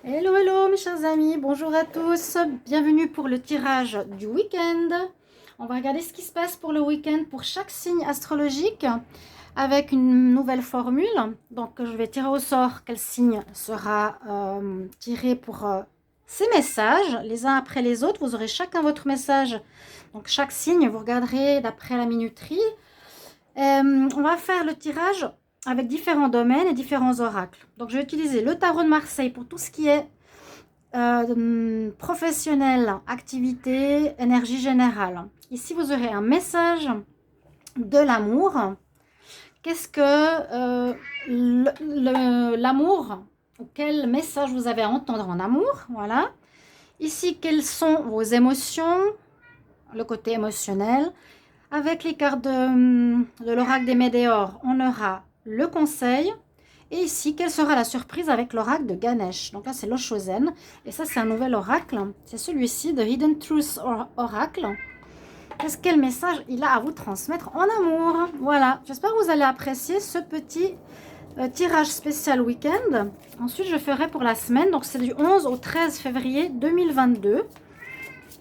Hello, hello mes chers amis, bonjour à tous, bienvenue pour le tirage du week-end. On va regarder ce qui se passe pour le week-end pour chaque signe astrologique avec une nouvelle formule. Donc je vais tirer au sort quel signe sera tiré pour ces messages, les uns après les autres. Vous aurez chacun votre message, donc chaque signe, vous regarderez d'après la minuterie. On va faire le tirage avec différents domaines et différents oracles. Donc je vais utiliser le tarot de Marseille pour tout ce qui est professionnel, activité, énergie générale. Ici vous aurez un message de l'amour. Qu'est-ce que l'amour, ou quel message vous avez à entendre en amour, voilà. Ici, quelles sont vos émotions, le côté émotionnel. Avec les cartes de l'oracle des Médéors, on aura le conseil. Et ici, quelle sera la surprise avec l'oracle de Ganesh? Donc là, c'est l'Oshozen. Et ça, c'est un nouvel oracle. C'est celui-ci, de Hidden Truth Oracle. Quel message il a à vous transmettre en amour? Voilà, j'espère que vous allez apprécier ce petit tirage spécial week-end. Ensuite, je ferai pour la semaine. Donc, c'est du 11 au 13 février 2022.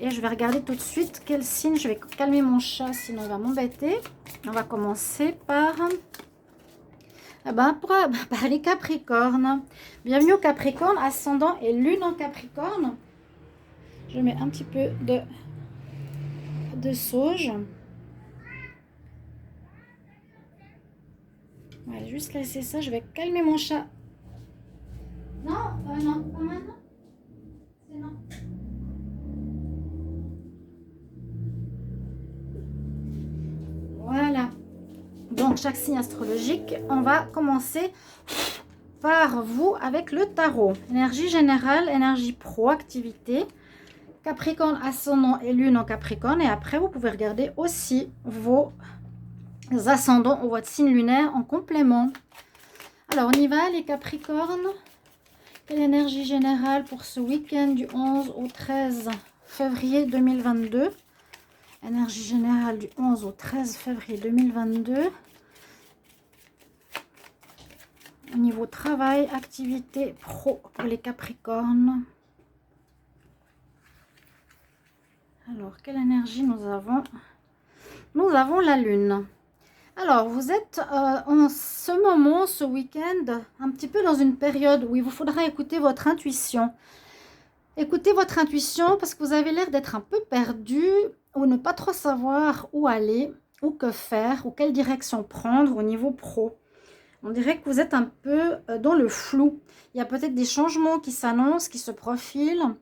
Et je vais regarder tout de suite quel signe. Je vais calmer mon chat, sinon il va m'embêter. On va commencer par, par les Capricornes. Bienvenue au Capricorne, ascendant et lune en Capricorne. Je mets un petit peu de sauge. On va juste laisser ça. Je vais calmer mon chat. Non, non, pas maintenant. C'est non. Voilà. Donc, chaque signe astrologique, on va commencer par vous avec le tarot. Énergie générale, énergie proactivité. Capricorne, ascendant et lune en Capricorne. Et après, vous pouvez regarder aussi vos ascendants ou votre signe lunaire en complément. Alors, on y va, les Capricornes. Quelle énergie générale pour ce week-end du 11 au 13 février 2022? Énergie générale du 11 au 13 février 2022. Au niveau travail, activité pro pour les Capricornes. Alors, quelle énergie nous avons? Nous avons la lune. Alors, vous êtes en ce moment, ce week-end, un petit peu dans une période où il vous faudra écouter votre intuition. Écoutez votre intuition parce que vous avez l'air d'être un peu perdu ou ne pas trop savoir où aller, ou que faire, ou quelle direction prendre au niveau pro. On dirait que vous êtes un peu dans le flou. Il y a peut-être des changements qui s'annoncent, qui se profilent.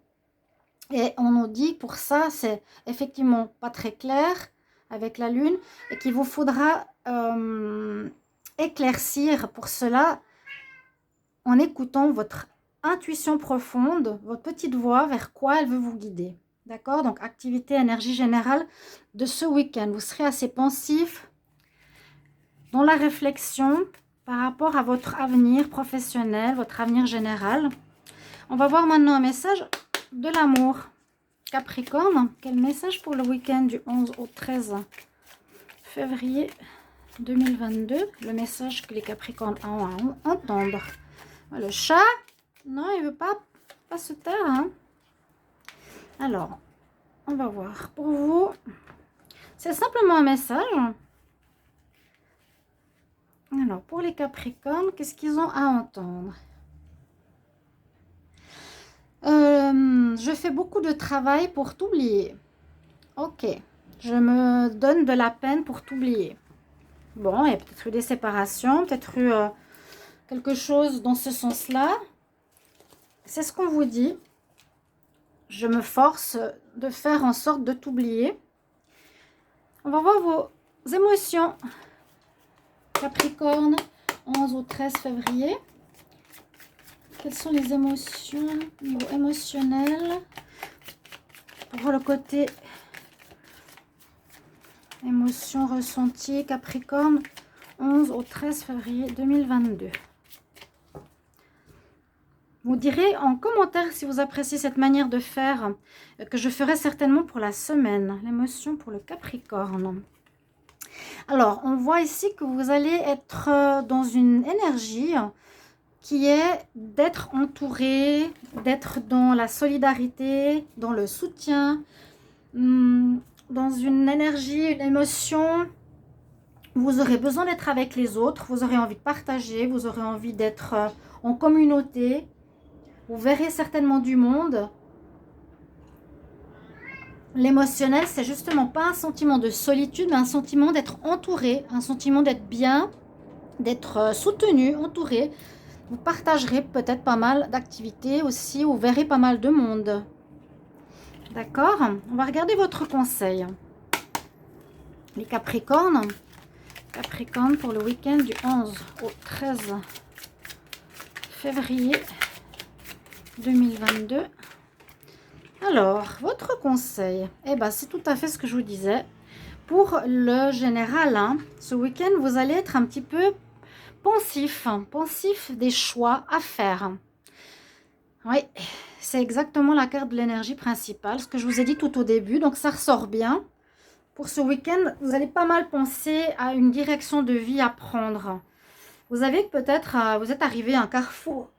Et on nous dit pour ça, c'est effectivement pas très clair avec la lune et qu'il vous faudra éclaircir pour cela en écoutant votre intuition profonde, votre petite voix, vers quoi elle veut vous guider. D'accord? Donc, activité, énergie générale de ce week-end. Vous serez assez pensif dans la réflexion par rapport à votre avenir professionnel, votre avenir général. On va voir maintenant un message de l'amour. Capricorne, quel message pour le week-end du 11 au 13 février 2022? Le message que les Capricornes ont à entendre. Le chat, non, il veut pas se taire. Hein? Alors, on va voir. Pour vous, c'est simplement un message. Alors, pour les Capricornes, qu'est-ce qu'ils ont à entendre? Je fais beaucoup de travail pour t'oublier. Ok, je me donne de la peine pour t'oublier. Bon, il y a peut-être eu des séparations, peut-être eu quelque chose dans ce sens-là. C'est ce qu'on vous dit. Je me force de faire en sorte de t'oublier. On va voir vos émotions. Capricorne, 11 au 13 février. Quelles sont les émotions au niveau émotionnel pour le côté émotion ressentie? Capricorne, 11 au 13 février 2022. Vous direz en commentaire si vous appréciez cette manière de faire, que je ferai certainement pour la semaine. L'émotion pour le Capricorne. Alors, on voit ici que vous allez être dans une énergie qui est d'être entouré, d'être dans la solidarité, dans le soutien, dans une énergie, une émotion. Vous aurez besoin d'être avec les autres, vous aurez envie de partager, vous aurez envie d'être en communauté. Vous verrez certainement du monde. L'émotionnel, c'est justement pas un sentiment de solitude, mais un sentiment d'être entouré, un sentiment d'être bien, d'être soutenu, entouré. Vous partagerez peut-être pas mal d'activités aussi, vous verrez pas mal de monde. D'accord? On va regarder votre conseil. Les Capricornes. Capricorne pour le week-end du 11 au 13 février 2022. Alors, votre conseil, eh ben, c'est tout à fait ce que je vous disais. Pour le général, hein, ce week-end, vous allez être un petit peu pensif des choix à faire. Oui, c'est exactement la carte de l'énergie principale, ce que je vous ai dit tout au début, donc ça ressort bien. Pour ce week-end, vous allez pas mal penser à une direction de vie à prendre. Vous avez peut-être, vous êtes arrivé à un carrefour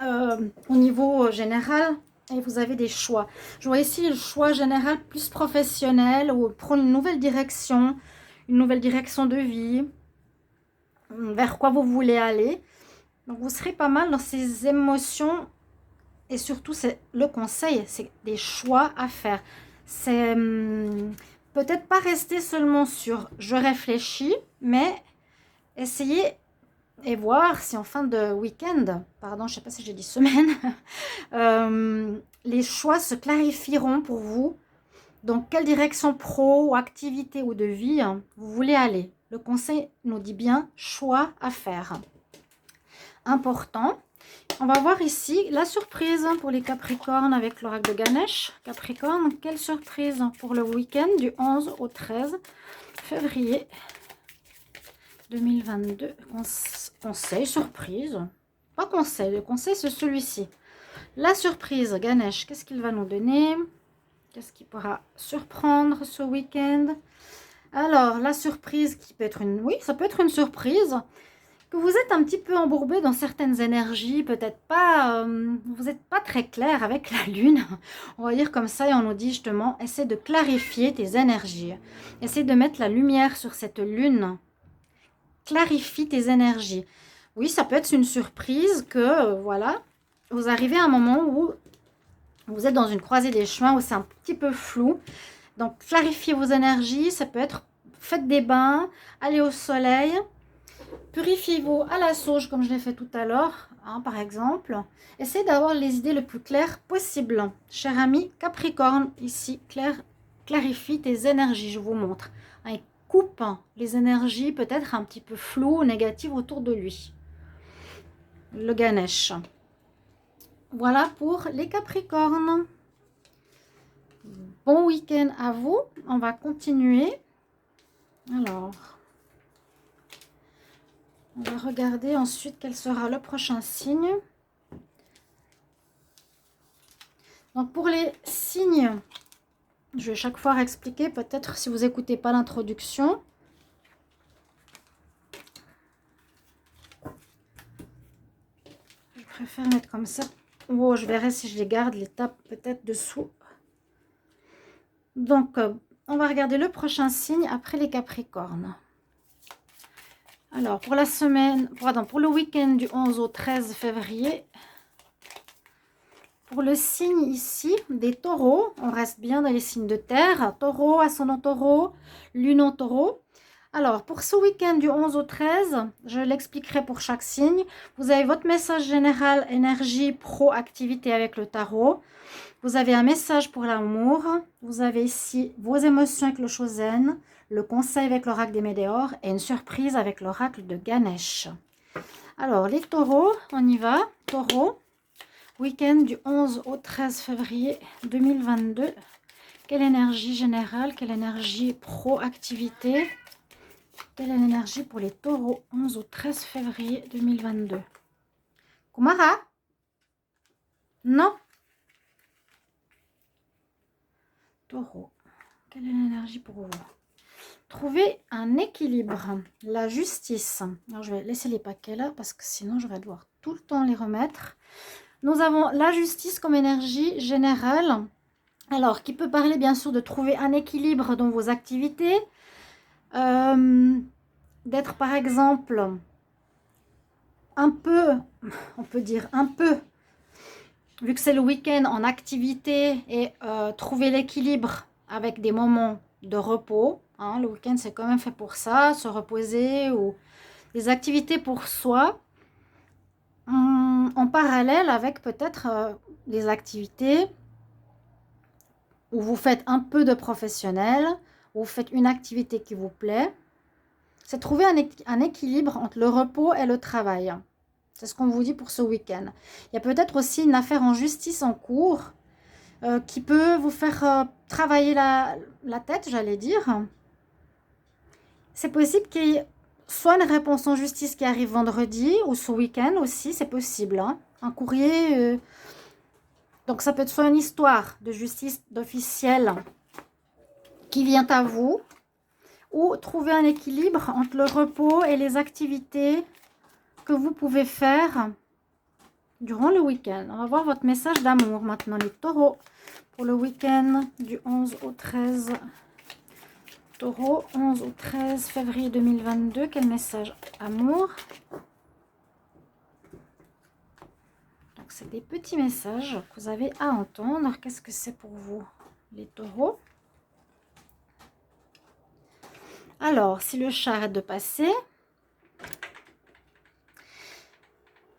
au niveau général et vous avez des choix. Je vois ici le choix général plus professionnel ou prendre une nouvelle direction de vie, vers quoi vous voulez aller. Donc vous serez pas mal dans ces émotions et surtout c'est le conseil, c'est des choix à faire. C'est peut-être pas rester seulement sur je réfléchis, mais essayer et voir si en fin de week-end, pardon, je ne sais pas si j'ai dit semaine, les choix se clarifieront pour vous. Dans quelle direction pro ou activité ou de vie vous voulez aller. Le conseil nous dit bien choix à faire. Important. On va voir ici la surprise pour les Capricornes avec l'oracle de Ganesh. Capricorne, quelle surprise pour le week-end du 11 au 13 février 2022. Conseil, surprise. Pas conseil, le conseil c'est celui-ci. La surprise, Ganesh, qu'est-ce qu'il va nous donner? Qu'est-ce qui pourra surprendre ce week-end? Alors, la surprise qui peut être une... Oui, ça peut être une surprise. Que vous êtes un petit peu embourbé dans certaines énergies, peut-être pas... vous n'êtes pas très clair avec la lune. On va dire comme ça et on nous dit justement, essaie de clarifier tes énergies. Essaie de mettre la lumière sur cette lune. Clarifie tes énergies. Oui, ça peut être une surprise que, voilà, vous arrivez à un moment où vous êtes dans une croisée des chemins, où c'est un petit peu flou. Donc, clarifiez vos énergies. Ça peut être, faites des bains, allez au soleil, purifiez-vous à la sauge, comme je l'ai fait tout à l'heure, hein, par exemple. Essayez d'avoir les idées le plus claires possible. Cher ami Capricorne, ici, clarifie tes énergies, je vous montre. Hein, coupe les énergies peut-être un petit peu floues, négatives autour de lui. Le Ganesh. Voilà pour les Capricornes. Bon week-end à vous. On va continuer. Alors, on va regarder ensuite quel sera le prochain signe. Donc, pour les signes, je vais chaque fois expliquer, peut-être si vous n'écoutez pas l'introduction. Je préfère mettre comme ça. Oh, je verrai si je les garde, les tape peut-être dessous. Donc, on va regarder le prochain signe après les Capricornes. Alors, pour la semaine, pardon, pour le week-end du 11 au 13 février, pour le signe ici des taureaux, on reste bien dans les signes de terre, taureau, ascendant taureau, lune en taureau. Alors, pour ce week-end du 11 au 13, je l'expliquerai pour chaque signe. Vous avez votre message général, énergie, pro, activité avec le tarot. Vous avez un message pour l'amour. Vous avez ici vos émotions avec le Chosen, le conseil avec l'oracle des Météores et une surprise avec l'oracle de Ganesh. Alors, les taureaux, on y va. Taureau, week-end du 11 au 13 février 2022. Quelle énergie générale, quelle énergie pro-activité? Quelle est l'énergie pour les taureaux 11 au 13 février 2022? Kumara? Non? Taureau, quelle est l'énergie pour vous? Trouver un équilibre, la justice. Alors, je vais laisser les paquets là parce que sinon je vais devoir tout le temps les remettre. Nous avons la justice comme énergie générale. Alors, qui peut parler bien sûr de trouver un équilibre dans vos activités. D'être par exemple un peu, on peut dire un peu, vu que c'est le week-end en activité et trouver l'équilibre avec des moments de repos. Hein, le week-end c'est quand même fait pour ça, se reposer ou des activités pour soi. En parallèle avec peut-être des activités où vous faites un peu de professionnel, où vous faites une activité qui vous plaît. C'est trouver un équilibre entre le repos et le travail. C'est ce qu'on vous dit pour ce week-end. Il y a peut-être aussi une affaire en justice en cours qui peut vous faire travailler la tête, j'allais dire. C'est possible qu'il y ait soit une réponse en justice qui arrive vendredi ou ce week-end aussi, c'est possible. Hein. Un courrier. Donc ça peut être soit une histoire de justice d'officiel qui vient à vous, ou trouver un équilibre entre le repos et les activités que vous pouvez faire durant le week-end. On va voir votre message d'amour maintenant, les taureaux, pour le week-end du 11 au 13. Taureau, 11 au 13 février 2022. Quel message amour? Donc, c'est des petits messages que vous avez à entendre. Qu'est-ce que c'est pour vous, les taureaux? Alors, si le chat arrête de passer,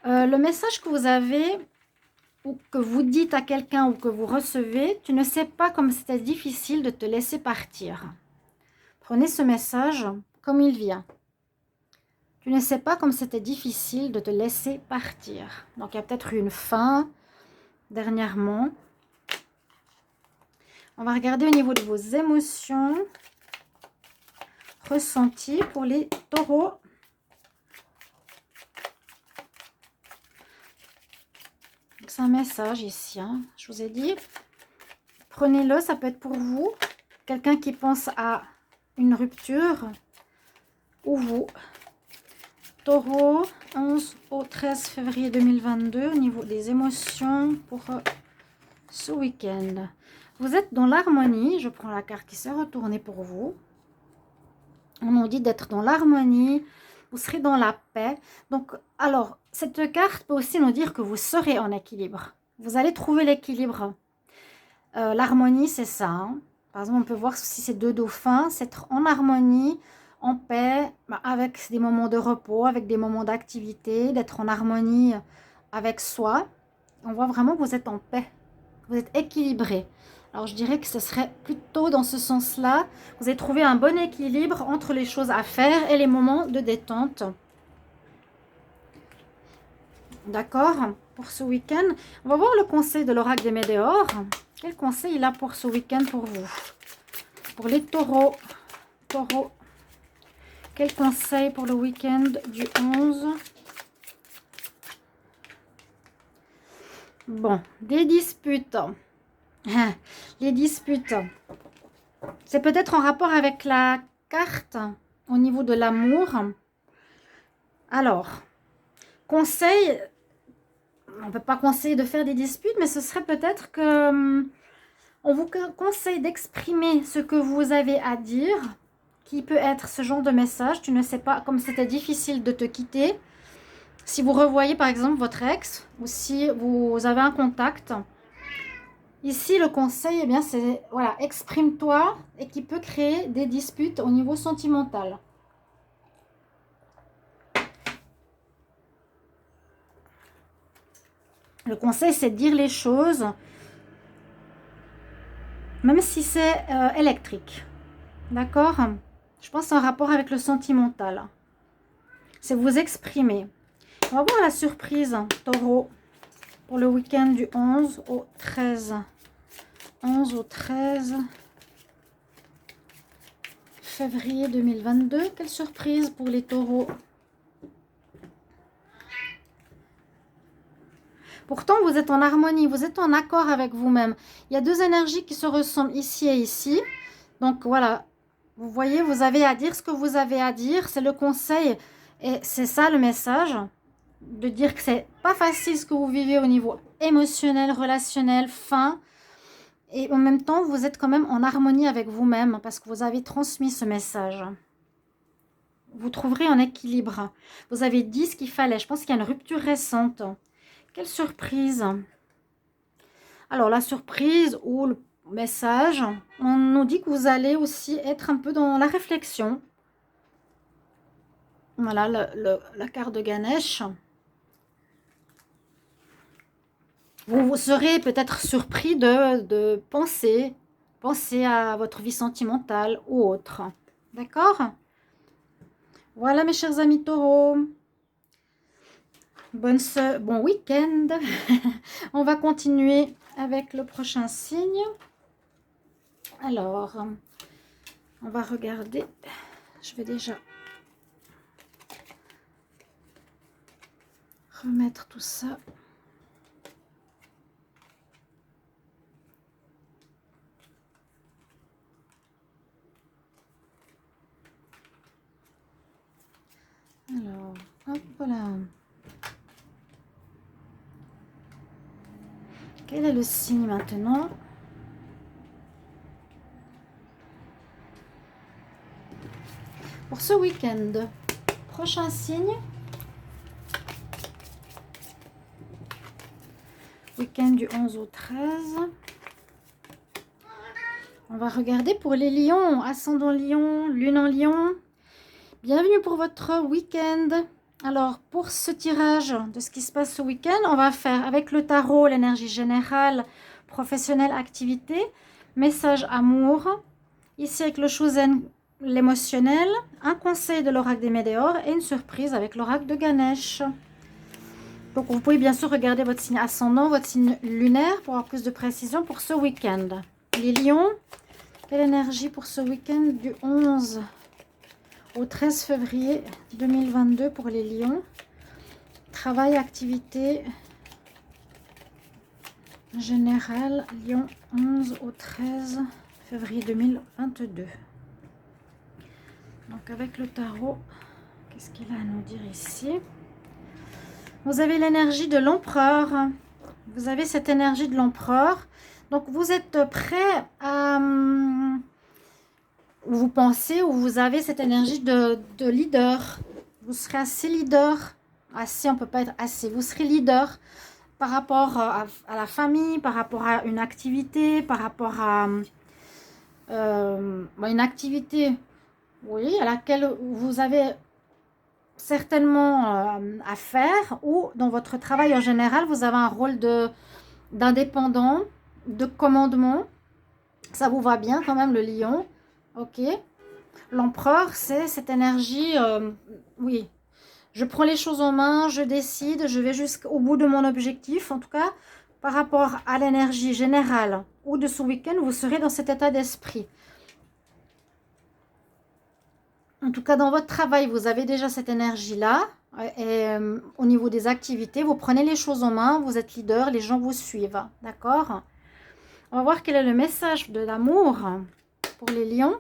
le message que vous avez ou que vous dites à quelqu'un ou que vous recevez, tu ne sais pas comme c'était difficile de te laisser partir. Prenez ce message comme il vient. Tu ne sais pas comme c'était difficile de te laisser partir. Donc, il y a peut-être eu une fin dernièrement. On va regarder au niveau de vos émotions ressenties pour les taureaux. C'est un message ici. Hein. Je vous ai dit, prenez-le, ça peut être pour vous. Quelqu'un qui pense à une rupture ou vous. Taureau, 11 au 13 février 2022, au niveau des émotions pour ce week-end. Vous êtes dans l'harmonie. Je prends la carte qui s'est retournée pour vous. On nous dit d'être dans l'harmonie. Vous serez dans la paix. Donc, alors, cette carte peut aussi nous dire que vous serez en équilibre. Vous allez trouver l'équilibre. L'harmonie, c'est ça. Hein. Par exemple, on peut voir si c'est deux dauphins. C'est être en harmonie, en paix, avec des moments de repos, avec des moments d'activité, d'être en harmonie avec soi. On voit vraiment que vous êtes en paix. Vous êtes équilibré. Alors, je dirais que ce serait plutôt dans ce sens-là. Vous avez trouvé un bon équilibre entre les choses à faire et les moments de détente. D'accord? Pour ce week-end, on va voir le conseil de l'oracle des météores. Quel conseil il a pour ce week-end pour vous? Pour les taureaux. Taureaux. Quel conseil pour le week-end du 11? Bon, des disputes. Les disputes. C'est peut-être en rapport avec la carte au niveau de l'amour. Alors, conseil, on ne peut pas conseiller de faire des disputes, mais ce serait peut-être que on vous conseille d'exprimer ce que vous avez à dire, qui peut être ce genre de message. Tu ne sais pas, comme c'était difficile de te quitter. Si vous revoyez par exemple votre ex, ou si vous avez un contact, ici le conseil, eh bien, c'est voilà, exprime-toi, et qui peut créer des disputes au niveau sentimental. Le conseil, c'est de dire les choses, même si c'est électrique. D'accord? Je pense que c'est en rapport avec le sentimental. C'est vous exprimer. On va voir la surprise, taureau, pour le week-end du 11 au 13. 11 au 13 février 2022. Quelle surprise pour les taureaux. Pourtant, vous êtes en harmonie, vous êtes en accord avec vous-même. Il y a deux énergies qui se ressemblent ici et ici. Donc voilà, vous voyez, vous avez à dire ce que vous avez à dire. C'est le conseil et c'est ça le message. de dire que c'est pas facile ce que vous vivez au niveau émotionnel, relationnel, fin. Et en même temps, vous êtes quand même en harmonie avec vous-même parce que vous avez transmis ce message. Vous trouverez en équilibre. Vous avez dit ce qu'il fallait. Je pense qu'il y a une rupture récente. Quelle surprise! Alors, la surprise ou le message, on nous dit que vous allez aussi être un peu dans la réflexion. Voilà, la carte de Ganesh. Vous serez peut-être surpris de penser à votre vie sentimentale ou autre. D'accord? Voilà mes chers amis taureaux. Bon week-end. On va continuer avec le prochain signe. Alors, on va regarder. Je vais déjà remettre tout ça. Alors, hop là. Quel est le signe maintenant? Pour ce week-end, prochain signe. Week-end du 11 au 13. On va regarder pour les lions, ascendant lion, lune en lion. Bienvenue pour votre week-end. Alors, pour ce tirage de ce qui se passe ce week-end, on va faire avec le tarot l'énergie générale, professionnelle, activité, message amour. Ici avec le Chosen, l'émotionnel, un conseil de l'oracle des Météores et une surprise avec l'oracle de Ganesh. Donc, vous pouvez bien sûr regarder votre signe ascendant, votre signe lunaire pour avoir plus de précision pour ce week-end. Les lions, quelle énergie pour ce week-end du 11 au 13 février 2022 pour les lions? Travail, activité générale, Lyon, 11 au 13 février 2022. Donc avec le tarot, qu'est-ce qu'il a à nous dire ici? Vous avez l'énergie de l'empereur. Vous avez cette énergie de l'empereur. Donc vous êtes prêt à... vous pensez ou vous avez cette énergie de leader. Vous serez assez leader. Assez, on ne peut pas être assez. Vous serez leader par rapport à la famille, par rapport à une activité, par rapport à une activité, oui, à laquelle vous avez certainement à faire, ou dans votre travail en général, vous avez un rôle d'indépendant, de commandement. Ça vous va bien quand même, le lion. Ok. L'empereur, c'est cette énergie, oui. Je prends les choses en main, je décide, je vais jusqu'au bout de mon objectif. En tout cas, par rapport à l'énergie générale ou de ce week-end, vous serez dans cet état d'esprit. En tout cas, dans votre travail, vous avez déjà cette énergie-là. Et au niveau des activités, vous prenez les choses en main, vous êtes leader, les gens vous suivent. D'accord? On va voir quel est le message de l'amour pour les lions.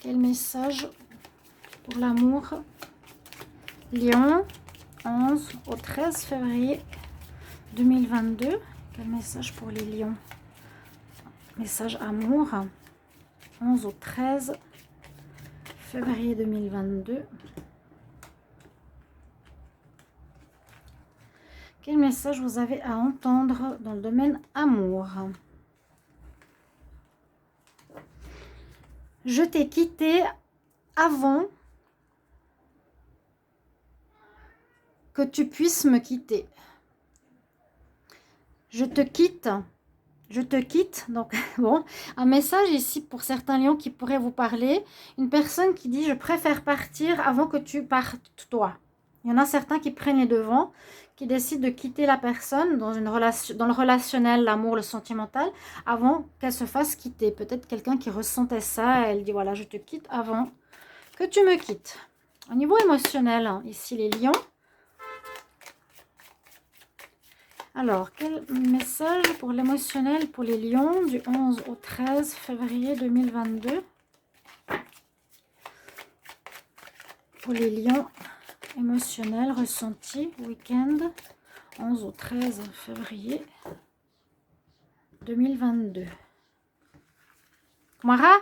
Quel message pour l'amour? Lion, 11 au 13 février 2022. Quel message pour les lions? Message amour, 11 au 13 février 2022. Quel message vous avez à entendre dans le domaine amour? Je t'ai quitté avant que tu puisses me quitter. Je te quitte. Donc, bon, un message ici pour certains lions qui pourraient vous parler. Une personne qui dit « Je préfère partir avant que tu partes, toi ». Il y en a certains qui prennent les devants, qui décident de quitter la personne dans une relation, dans le relationnel, l'amour, le sentimental, avant qu'elle se fasse quitter. Peut-être quelqu'un qui ressentait ça, elle dit « Voilà, je te quitte avant que tu me quittes ». Au niveau émotionnel, ici les lions. Alors, quel message pour l'émotionnel pour les lions du 11 au 13 février 2022? Pour les lions émotionnel, ressenti, week-end, 11 au 13 février 2022. Mara?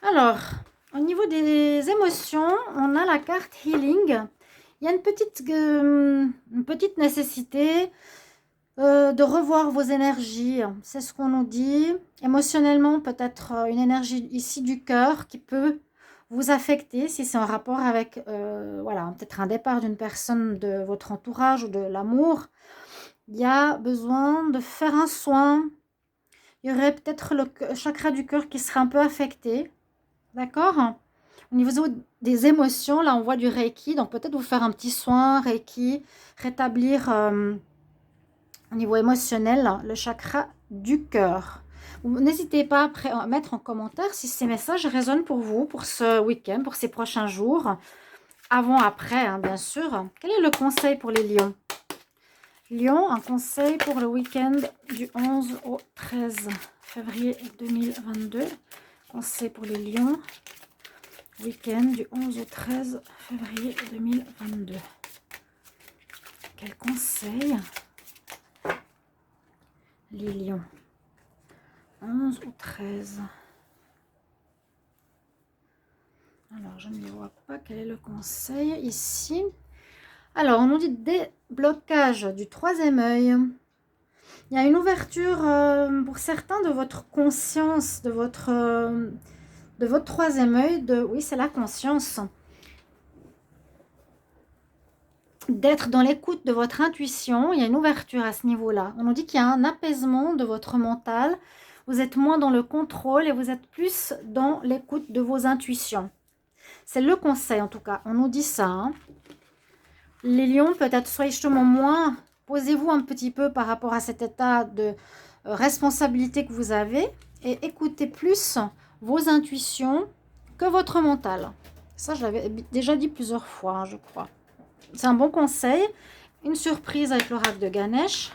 Alors, au niveau des émotions, on a la carte Healing. Il y a une petite nécessité de revoir vos énergies. C'est ce qu'on nous dit. Émotionnellement, peut-être une énergie ici du cœur qui peut vous affecter si c'est en rapport avec voilà, peut-être un départ d'une personne de votre entourage ou de l'amour. Il y a besoin de faire un soin. Il y aurait peut-être le chakra du cœur qui serait un peu affecté. D'accord? Au niveau des émotions, là, on voit du Reiki. Donc, peut-être vous faire un petit soin Reiki, rétablir au niveau émotionnel le chakra du cœur. N'hésitez pas à mettre en commentaire si ces messages résonnent pour vous, pour ce week-end, pour ces prochains jours. Avant, après, hein, bien sûr. Quel est le conseil pour les lions? Lion, un conseil pour le week-end du 11 au 13 février 2022. Conseil pour les lions. Week-end du 11 au 13 février 2022. Quel conseil? Les lions. 11 ou 13. Alors, je ne vois pas quel est le conseil ici. Alors, on nous dit déblocage du troisième œil. Il y a une ouverture pour certains de votre conscience, de votre troisième œil. Oui, c'est la conscience. D'être dans l'écoute de votre intuition. Il y a une ouverture à ce niveau-là. On nous dit qu'il y a un apaisement de votre mental. Vous êtes moins dans le contrôle et vous êtes plus dans l'écoute de vos intuitions. C'est le conseil en tout cas. On nous dit ça. Hein. Les lions, peut-être soyez justement moins. Posez-vous un petit peu par rapport à cet état de responsabilité que vous avez et écoutez plus vos intuitions que votre mental. Ça, je l'avais déjà dit plusieurs fois, hein, je crois. C'est un bon conseil. Une surprise avec l'oracle de Ganesh.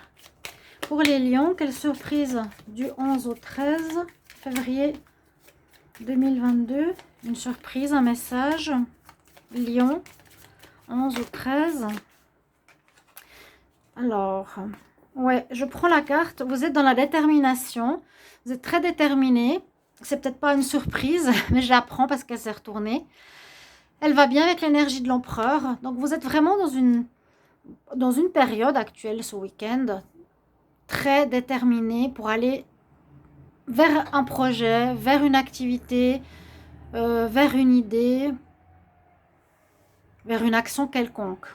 Pour les lions, quelle surprise du 11 au 13 février 2022. Une surprise, un message. Lion, 11 au 13. Alors, ouais, je prends la carte. Vous êtes dans la détermination. Vous êtes très déterminé. C'est peut-être pas une surprise, mais je la prends parce qu'elle s'est retournée. Elle va bien avec l'énergie de l'empereur. Donc, vous êtes vraiment dans une période actuelle, ce week-end, très déterminé pour aller vers un projet, vers une activité, vers une idée, vers une action quelconque.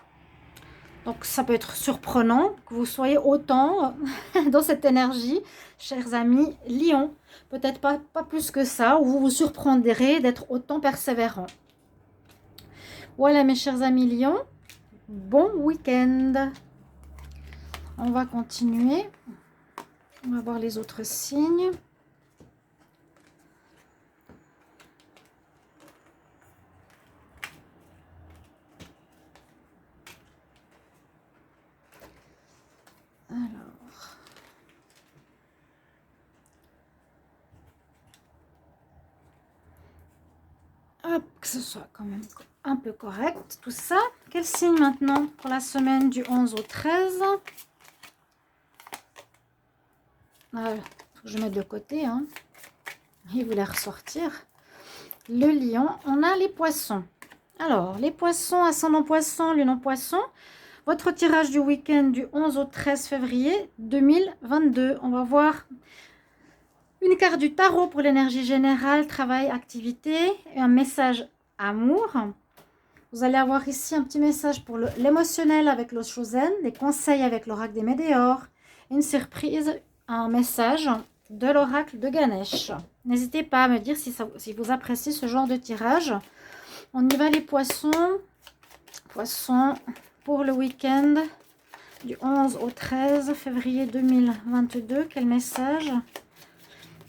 Donc, ça peut être surprenant que vous soyez autant dans cette énergie, chers amis Lion. Peut-être pas plus que ça, ou vous vous surprendrez d'être autant persévérant. Voilà, mes chers amis Lion. Bon week-end. On va continuer. On va voir les autres signes. Alors, hop, que ce soit quand même un peu correct, tout ça. Quel signe maintenant pour la semaine du 11 au 13? Faut que je mette de côté, hein. Il voulait ressortir. Le lion, on a les poissons. Alors, les poissons, ascendant poisson, lune en poisson. Votre tirage du week-end du 11 au 13 février 2022. On va voir une carte du tarot pour l'énergie générale, travail, activité et un message amour. Vous allez avoir ici un petit message pour l'émotionnel avec le Chosen, des conseils avec l'oracle des Médéors, une surprise, un message de l'oracle de Ganesh. N'hésitez pas à me dire si vous appréciez ce genre de tirage. On y va les poissons. Poissons pour le week-end du 11 au 13 février 2022. Quel message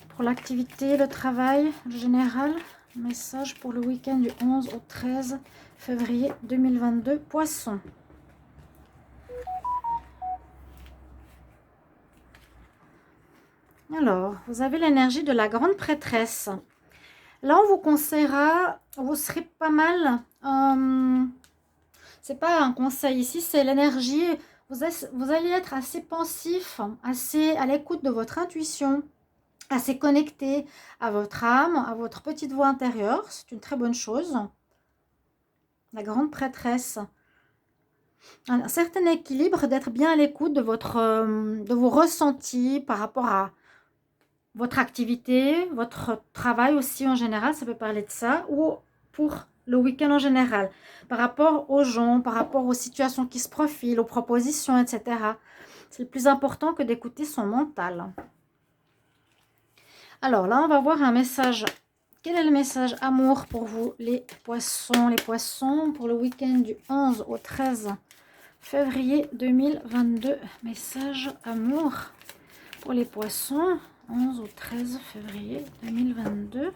pour l'activité, le travail, le général? Message pour le week-end du 11 au 13 février 2022. Poissons. Alors, vous avez l'énergie de la grande prêtresse. Là, on vous conseillera, vous serez pas mal... c'est pas un conseil ici, c'est l'énergie. Vous allez être assez pensif, assez à l'écoute de votre intuition, assez connecté à votre âme, à votre petite voix intérieure. C'est une très bonne chose. La grande prêtresse. Un certain équilibre, d'être bien à l'écoute de vos ressentis par rapport à votre activité, votre travail aussi en général, ça peut parler de ça, ou pour le week-end en général, par rapport aux gens, par rapport aux situations qui se profilent, aux propositions, etc. C'est le plus important que d'écouter son mental. Alors là, on va voir un message. Quel est le message amour pour vous, les poissons? Les poissons, pour le week-end du 11 au 13 février 2022. Message amour pour les poissons, 11 au 13 février 2022.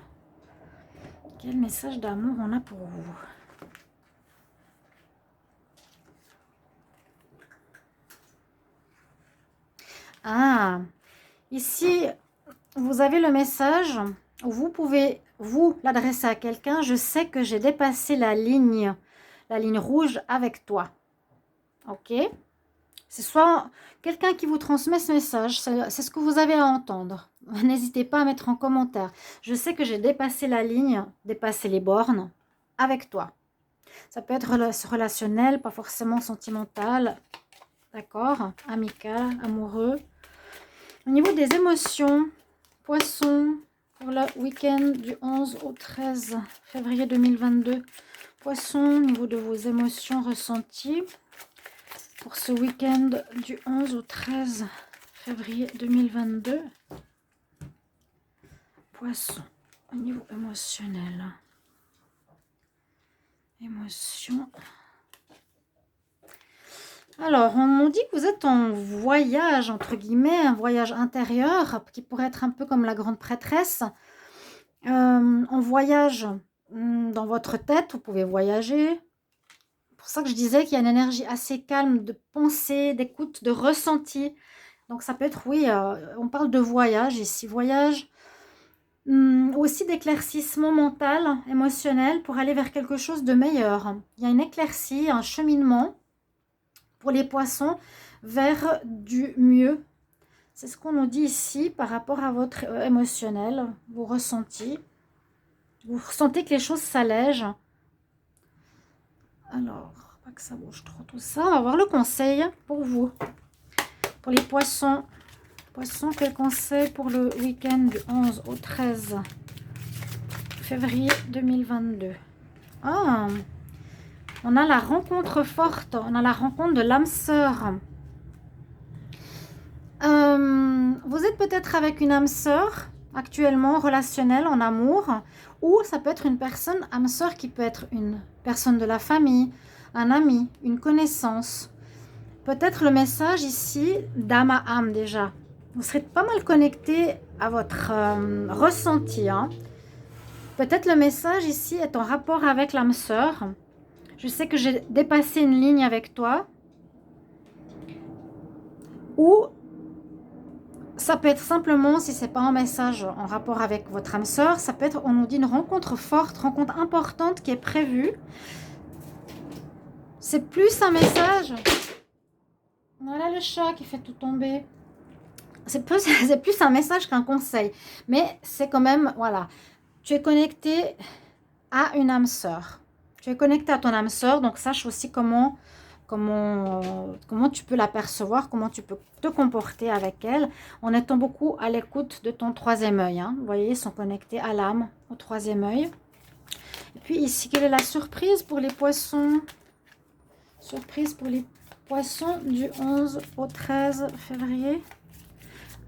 Quel message d'amour on a pour vous? Ah, ici, vous avez le message où vous pouvez vous l'adresser à quelqu'un. Je sais que j'ai dépassé la ligne rouge avec toi. Ok? C'est soit quelqu'un qui vous transmet ce message, c'est ce que vous avez à entendre. N'hésitez pas à mettre en commentaire. Je sais que j'ai dépassé la ligne, dépassé les bornes avec toi. Ça peut être relationnel, pas forcément sentimental, d'accord? Amical, amoureux. Au niveau des émotions, poisson, pour le week-end du 11 au 13 février 2022. Poisson, au niveau de vos émotions ressenties. Pour ce week-end du 11 au 13 février 2022. Poisson, au niveau émotionnel. Émotion. Alors, on nous dit que vous êtes en voyage, entre guillemets, un voyage intérieur, qui pourrait être un peu comme la grande prêtresse. En voyage dans votre tête, vous pouvez voyager. C'est pour ça que je disais qu'il y a une énergie assez calme de pensée, d'écoute, de ressenti. Donc ça peut être, oui, on parle de voyage ici, voyage, aussi d'éclaircissement mental, émotionnel, pour aller vers quelque chose de meilleur. Il y a une éclaircie, un cheminement pour les poissons vers du mieux. C'est ce qu'on nous dit ici par rapport à votre émotionnel, vos ressentis. Vous ressentez que les choses s'allègent. Alors, pas que ça bouge trop tout ça. On va voir le conseil pour vous. Pour les poissons. Poissons, quel conseil pour le week-end du 11 au 13 février 2022? Ah, on a la rencontre forte. On a la rencontre de l'âme sœur. Vous êtes peut-être avec une âme sœur actuellement relationnelle, en amour, ou ça peut être une personne, âme sœur, qui peut être une personne de la famille, un ami, une connaissance. Peut-être le message ici d'âme à âme déjà. Vous serez pas mal connecté à votre ressenti. Hein. Peut-être le message ici est en rapport avec l'âme sœur. Je sais que j'ai dépassé une ligne avec toi. Ou ça peut être simplement, si c'est pas un message en rapport avec votre âme sœur, ça peut être, on nous dit, une rencontre forte, rencontre importante qui est prévue. C'est plus un message. Voilà le chat qui fait tout tomber. C'est plus un message qu'un conseil. Mais c'est quand même, voilà. Tu es connecté à une âme sœur. Tu es connecté à ton âme sœur, donc sache aussi comment tu peux l'apercevoir, comment tu peux te comporter avec elle, en étant beaucoup à l'écoute de ton troisième œil. Hein. Vous voyez, ils sont connectés à l'âme, au troisième œil. Et puis ici, quelle est la surprise pour les poissons? Surprise pour les poissons du 11 au 13 février.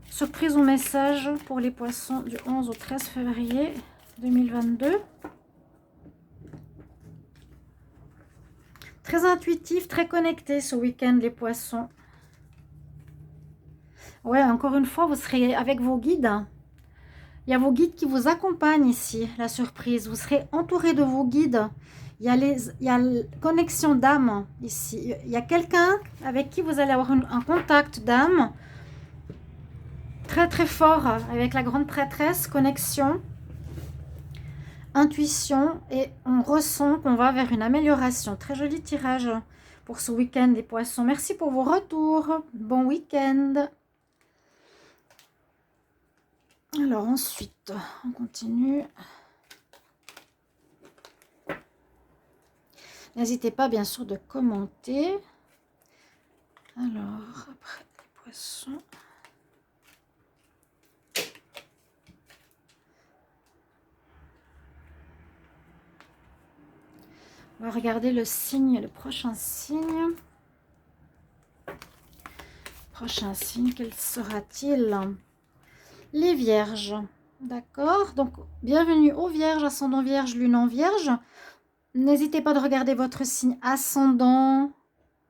Surprise ou message pour les poissons du 11 au 13 février 2022. Très intuitif, très connecté ce week-end, les poissons. Ouais, encore une fois, vous serez avec vos guides. Il y a vos guides qui vous accompagnent ici, la surprise. Vous serez entouré de vos guides. Il y a la connexion d'âme ici. Il y a quelqu'un avec qui vous allez avoir un contact d'âme très très fort avec la grande prêtresse, connexion. intuition et on ressent qu'on va vers une amélioration. Très joli tirage pour ce week-end, les poissons. Merci pour vos retours. Bon week-end. Alors ensuite, on continue. N'hésitez pas bien sûr de commenter. Alors, après les poissons. On va regarder le signe, le prochain signe. Prochain signe, quel sera-t-il? Les vierges. D'accord. Donc, bienvenue aux vierges, ascendant vierge, lune en vierge. N'hésitez pas de regarder votre signe ascendant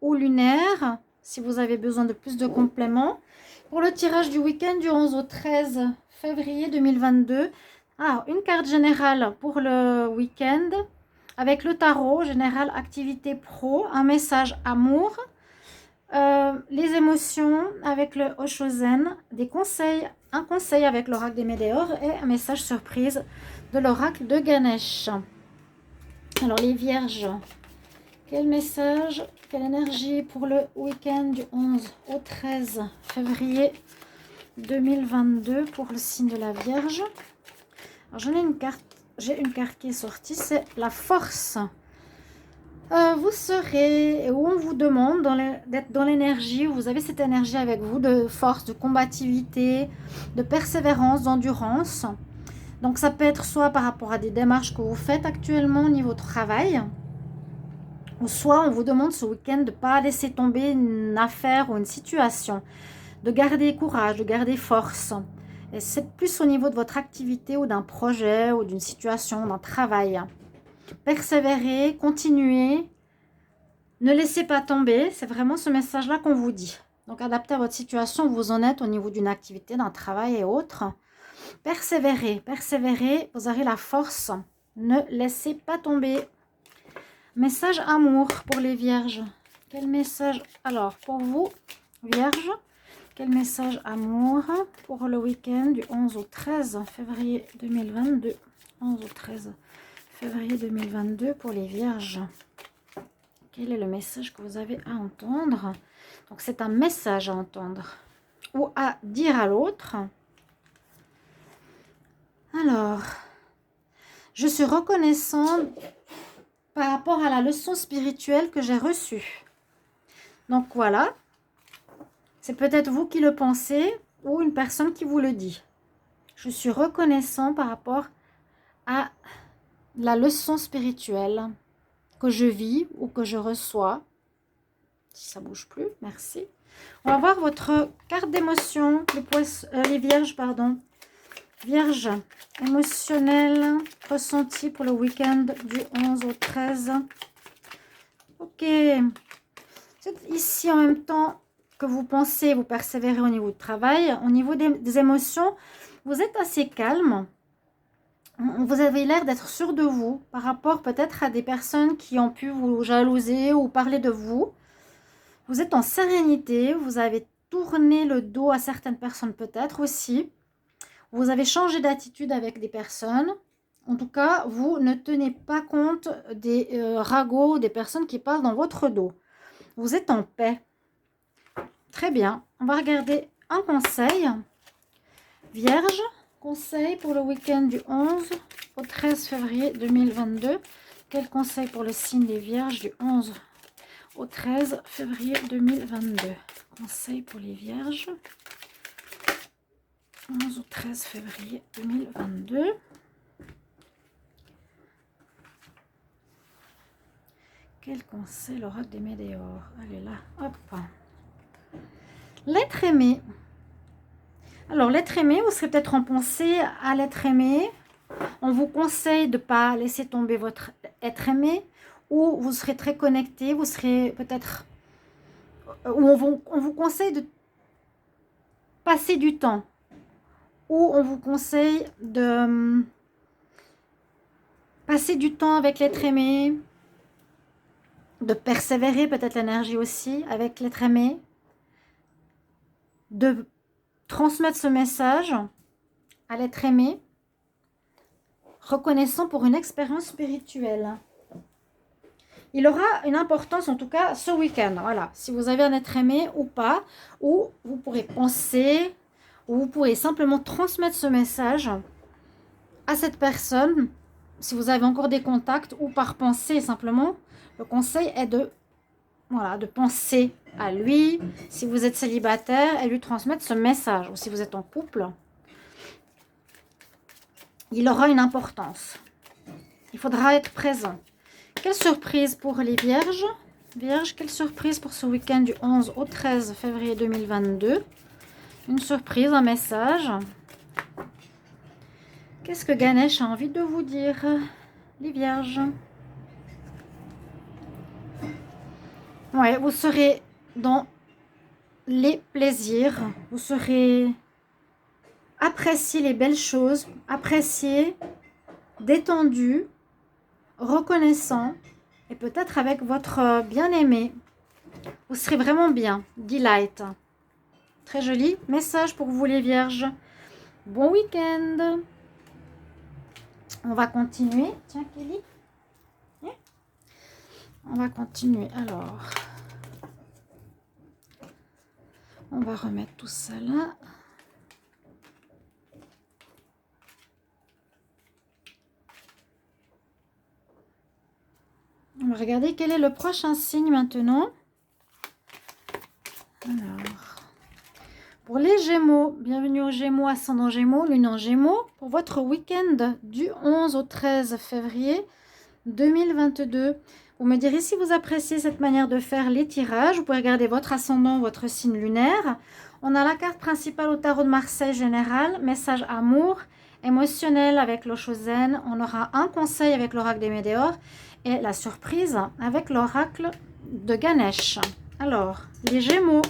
ou lunaire si vous avez besoin de plus de compléments. Pour le tirage du week-end du 11 au 13 février 2022. Alors, une carte générale pour le week-end avec le tarot, général, activité pro, un message amour, les émotions avec le Oshozen, des conseils, un conseil avec l'oracle des Médéors et un message surprise de l'oracle de Ganesh. Alors les vierges, quel message, quelle énergie pour le week-end du 11 au 13 février 2022 pour le signe de la Vierge. Alors j'en ai une carte, j'ai une carte qui est sortie, c'est la force. Vous serez, où on vous demande d'être dans l'énergie, vous avez cette énergie avec vous de force, de combativité, de persévérance, d'endurance. Donc ça peut être soit par rapport à des démarches que vous faites actuellement au niveau travail, ou soit on vous demande ce week-end de ne pas laisser tomber une affaire ou une situation, de garder courage, de garder force. Et c'est plus au niveau de votre activité ou d'un projet ou d'une situation, d'un travail. Persévérer, continuer, ne laissez pas tomber, c'est vraiment ce message-là qu'on vous dit. Donc adaptez à votre situation où vous en êtes au niveau d'une activité, d'un travail et autres. Persévérez, persévérez, vous aurez la force. Ne laissez pas tomber. Message amour pour les vierges. Quel message, alors pour vous, vierges, quel message amour pour le week-end du 11 au 13 février 2022. 11 au 13 février 2022 pour les vierges. Quel est le message que vous avez à entendre? Donc c'est un message à entendre ou à dire à l'autre. Alors, je suis reconnaissant par rapport à la leçon spirituelle que j'ai reçue. Donc voilà, c'est peut-être vous qui le pensez ou une personne qui vous le dit. Je suis reconnaissant par rapport à la leçon spirituelle que je vis ou que je reçois. Si ça bouge plus, merci. On va voir votre carte d'émotion, les vierges, pardon. Vierge, émotionnel, ressenti pour le week-end du 11 au 13. Ok. C'est ici en même temps que vous pensez, vous persévérez au niveau du travail. Au niveau des émotions, vous êtes assez calme. Vous avez l'air d'être sûr de vous par rapport peut-être à des personnes qui ont pu vous jalouser ou parler de vous. Vous êtes en sérénité, vous avez tourné le dos à certaines personnes peut-être aussi. Vous avez changé d'attitude avec des personnes. En tout cas, vous ne tenez pas compte des ragots, des personnes qui parlent dans votre dos. Vous êtes en paix. Très bien. On va regarder un conseil. Vierge, conseil pour le week-end du 11 au 13 février 2022. Quel conseil pour le signe des Vierges du 11 au 13 février 2022? Conseil pour les Vierges. 11 au 13 février 2022. Quel conseil l'oracle des Médéors? Allez là, hop. L'être aimé. Alors, l'être aimé, vous serez peut-être en pensée à l'être aimé. On vous conseille de ne pas laisser tomber votre être aimé. Ou vous serez très connecté, vous serez peut-être... Ou on vous conseille de passer du temps. Ou on vous conseille de passer du temps avec l'être aimé, de persévérer, peut-être l'énergie aussi, avec l'être aimé, de transmettre ce message à l'être aimé. reconnaissant pour une expérience spirituelle. Il aura une importance, en tout cas, ce week-end. Voilà, si vous avez un être aimé ou pas, ou vous pourrez penser, ou vous pourrez simplement transmettre ce message à cette personne, si vous avez encore des contacts, ou par pensée simplement. Le conseil est de, voilà, de penser à lui, si vous êtes célibataire, et lui transmettre ce message, ou si vous êtes en couple. Il aura une importance. Il faudra être présent. Quelle surprise pour les vierges. Vierges, quelle surprise pour ce week-end du 11 au 13 février 2022. Une surprise, un message. Qu'est-ce que Ganesh a envie de vous dire, les vierges? Ouais, vous serez dans les plaisirs. Vous serez apprécier les belles choses, apprécier, détendu, reconnaissant, et peut-être avec votre bien-aimé. Vous serez vraiment bien. Delight. Très joli message pour vous les vierges. Bon week-end. On va continuer. Tiens, Kelly. On va continuer. Alors, on va remettre tout ça là. On va regarder quel est le prochain signe maintenant. Alors, pour les Gémeaux, bienvenue aux Gémeaux, ascendant Gémeaux, lune en Gémeaux, pour votre week-end du 11 au 13 février 2022. Vous me direz si vous appréciez cette manière de faire les tirages. Vous pouvez regarder votre ascendant, votre signe lunaire. On a la carte principale au tarot de Marseille général, message amour, émotionnel avec l'Oshozen. On aura un conseil avec l'oracle des Météores et la surprise avec l'oracle de Ganesh. Alors, les Gémeaux.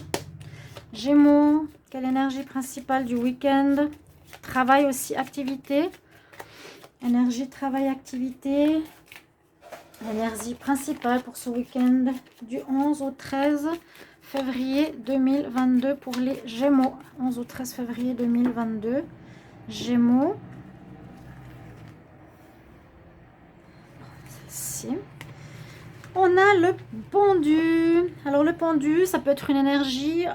Gémeaux, quelle énergie principale du week-end? Travail aussi, activité. Énergie, travail, activité. L'énergie principale pour ce week-end du 11 au 13 février 2022 pour les Gémeaux. 11 au 13 février 2022. Gémeaux. Celle-ci. On a le pendu. Alors le pendu, ça peut être une énergie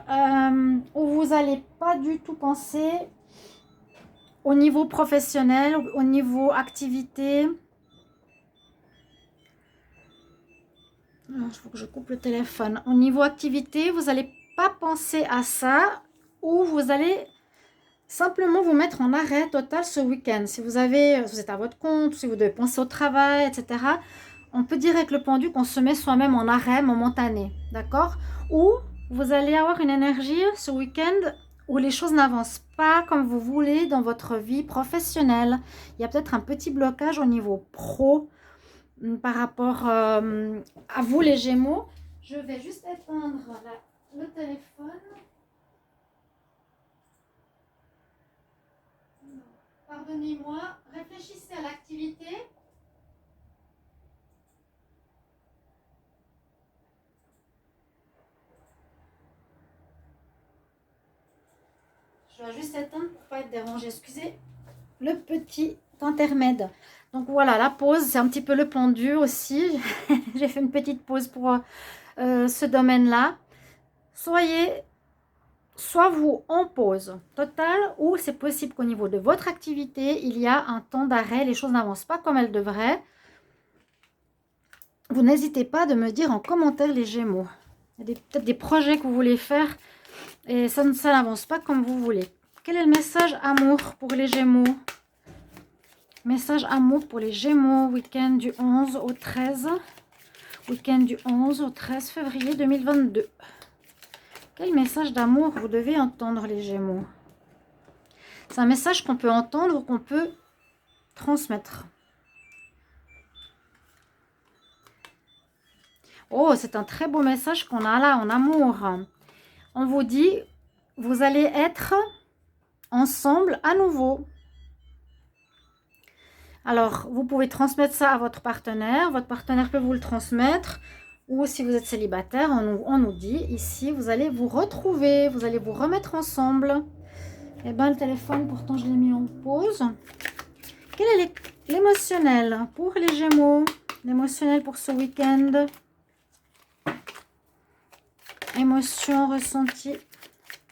où vous n'allez pas du tout penser au niveau professionnel, au niveau activité. Alors, il faut que je coupe le téléphone. Au niveau activité, vous n'allez pas penser à ça, ou vous allez simplement vous mettre en arrêt total ce week-end. Si vous êtes à votre compte, si vous devez penser au travail, etc., on peut dire avec le pendu qu'on se met soi-même en arrêt momentané, d'accord? Ou vous allez avoir une énergie ce week-end où les choses n'avancent pas comme vous voulez dans votre vie professionnelle. Il y a peut-être un petit blocage au niveau pro par rapport à vous les Gémeaux. Je vais juste éteindre le téléphone. Pardonnez-moi, réfléchissez à l'activité. Je vais juste éteindre pour ne pas être dérangée. Excusez le petit intermède. Donc voilà, la pause, c'est un petit peu le pendu aussi. J'ai fait une petite pause pour ce domaine-là. Soit vous en pause totale, ou c'est possible qu'au niveau de votre activité, il y a un temps d'arrêt, les choses n'avancent pas comme elles devraient. Vous n'hésitez pas de me dire en commentaire les Gémeaux. Il y a peut-être des projets que vous voulez faire et ça n'avance pas comme vous voulez. Quel est le message amour pour les Gémeaux? Message amour pour les Gémeaux, week-end du 11 au 13. Week-end du 11 au 13 février 2022. Quel message d'amour vous devez entendre, les Gémeaux? C'est un message qu'on peut entendre ou qu'on peut transmettre. Oh, c'est un très beau message qu'on a là en amour. On vous dit, vous allez être ensemble à nouveau. Alors, vous pouvez transmettre ça à votre partenaire peut vous le transmettre. Ou si vous êtes célibataire, on nous dit ici, vous allez vous retrouver, vous allez vous remettre ensemble. Eh bien, le téléphone, pourtant, je l'ai mis en pause. Quelle est L'émotionnel pour les Gémeaux. L'émotionnel pour ce week-end. Émotion ressentie.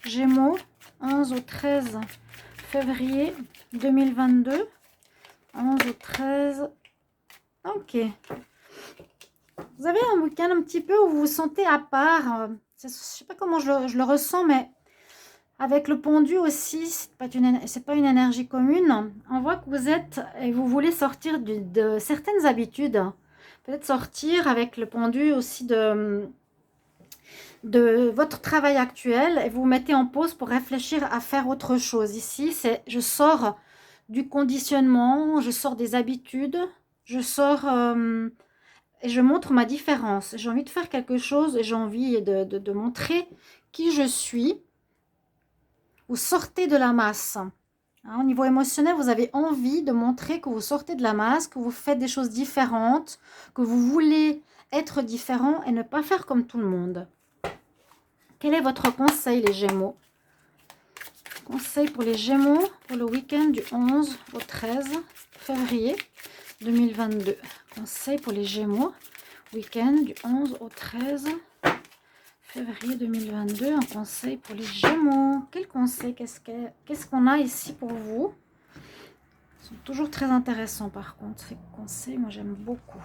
Gémeaux, 11 au 13 février 2022. 11 au 13. Ok. Vous avez un week-end un petit peu où vous vous sentez à part. Je ne sais pas comment je le ressens, mais avec le pendu aussi, c'est pas une énergie commune. On voit que vous êtes et vous voulez sortir de certaines habitudes. Peut-être sortir avec le pendu aussi de votre travail actuel et vous vous mettez en pause pour réfléchir à faire autre chose. Ici, c'est je sors du conditionnement, je sors des habitudes, je sors et je montre ma différence. J'ai envie de faire quelque chose et j'ai envie de montrer qui je suis. Vous sortez de la masse. Hein, au niveau émotionnel, vous avez envie de montrer que vous sortez de la masse, que vous faites des choses différentes, que vous voulez être différent et ne pas faire comme tout le monde. Quel est votre conseil, les Gémeaux? Conseil pour les Gémeaux pour le week-end du 11 au 13 février 2022. Conseil pour les Gémeaux, week-end du 11 au 13 février 2022. Un conseil pour les Gémeaux. Quel conseil? Qu'est-ce qu'on a ici pour vous? Ils sont toujours très intéressants par contre, ces conseils. Moi, j'aime beaucoup.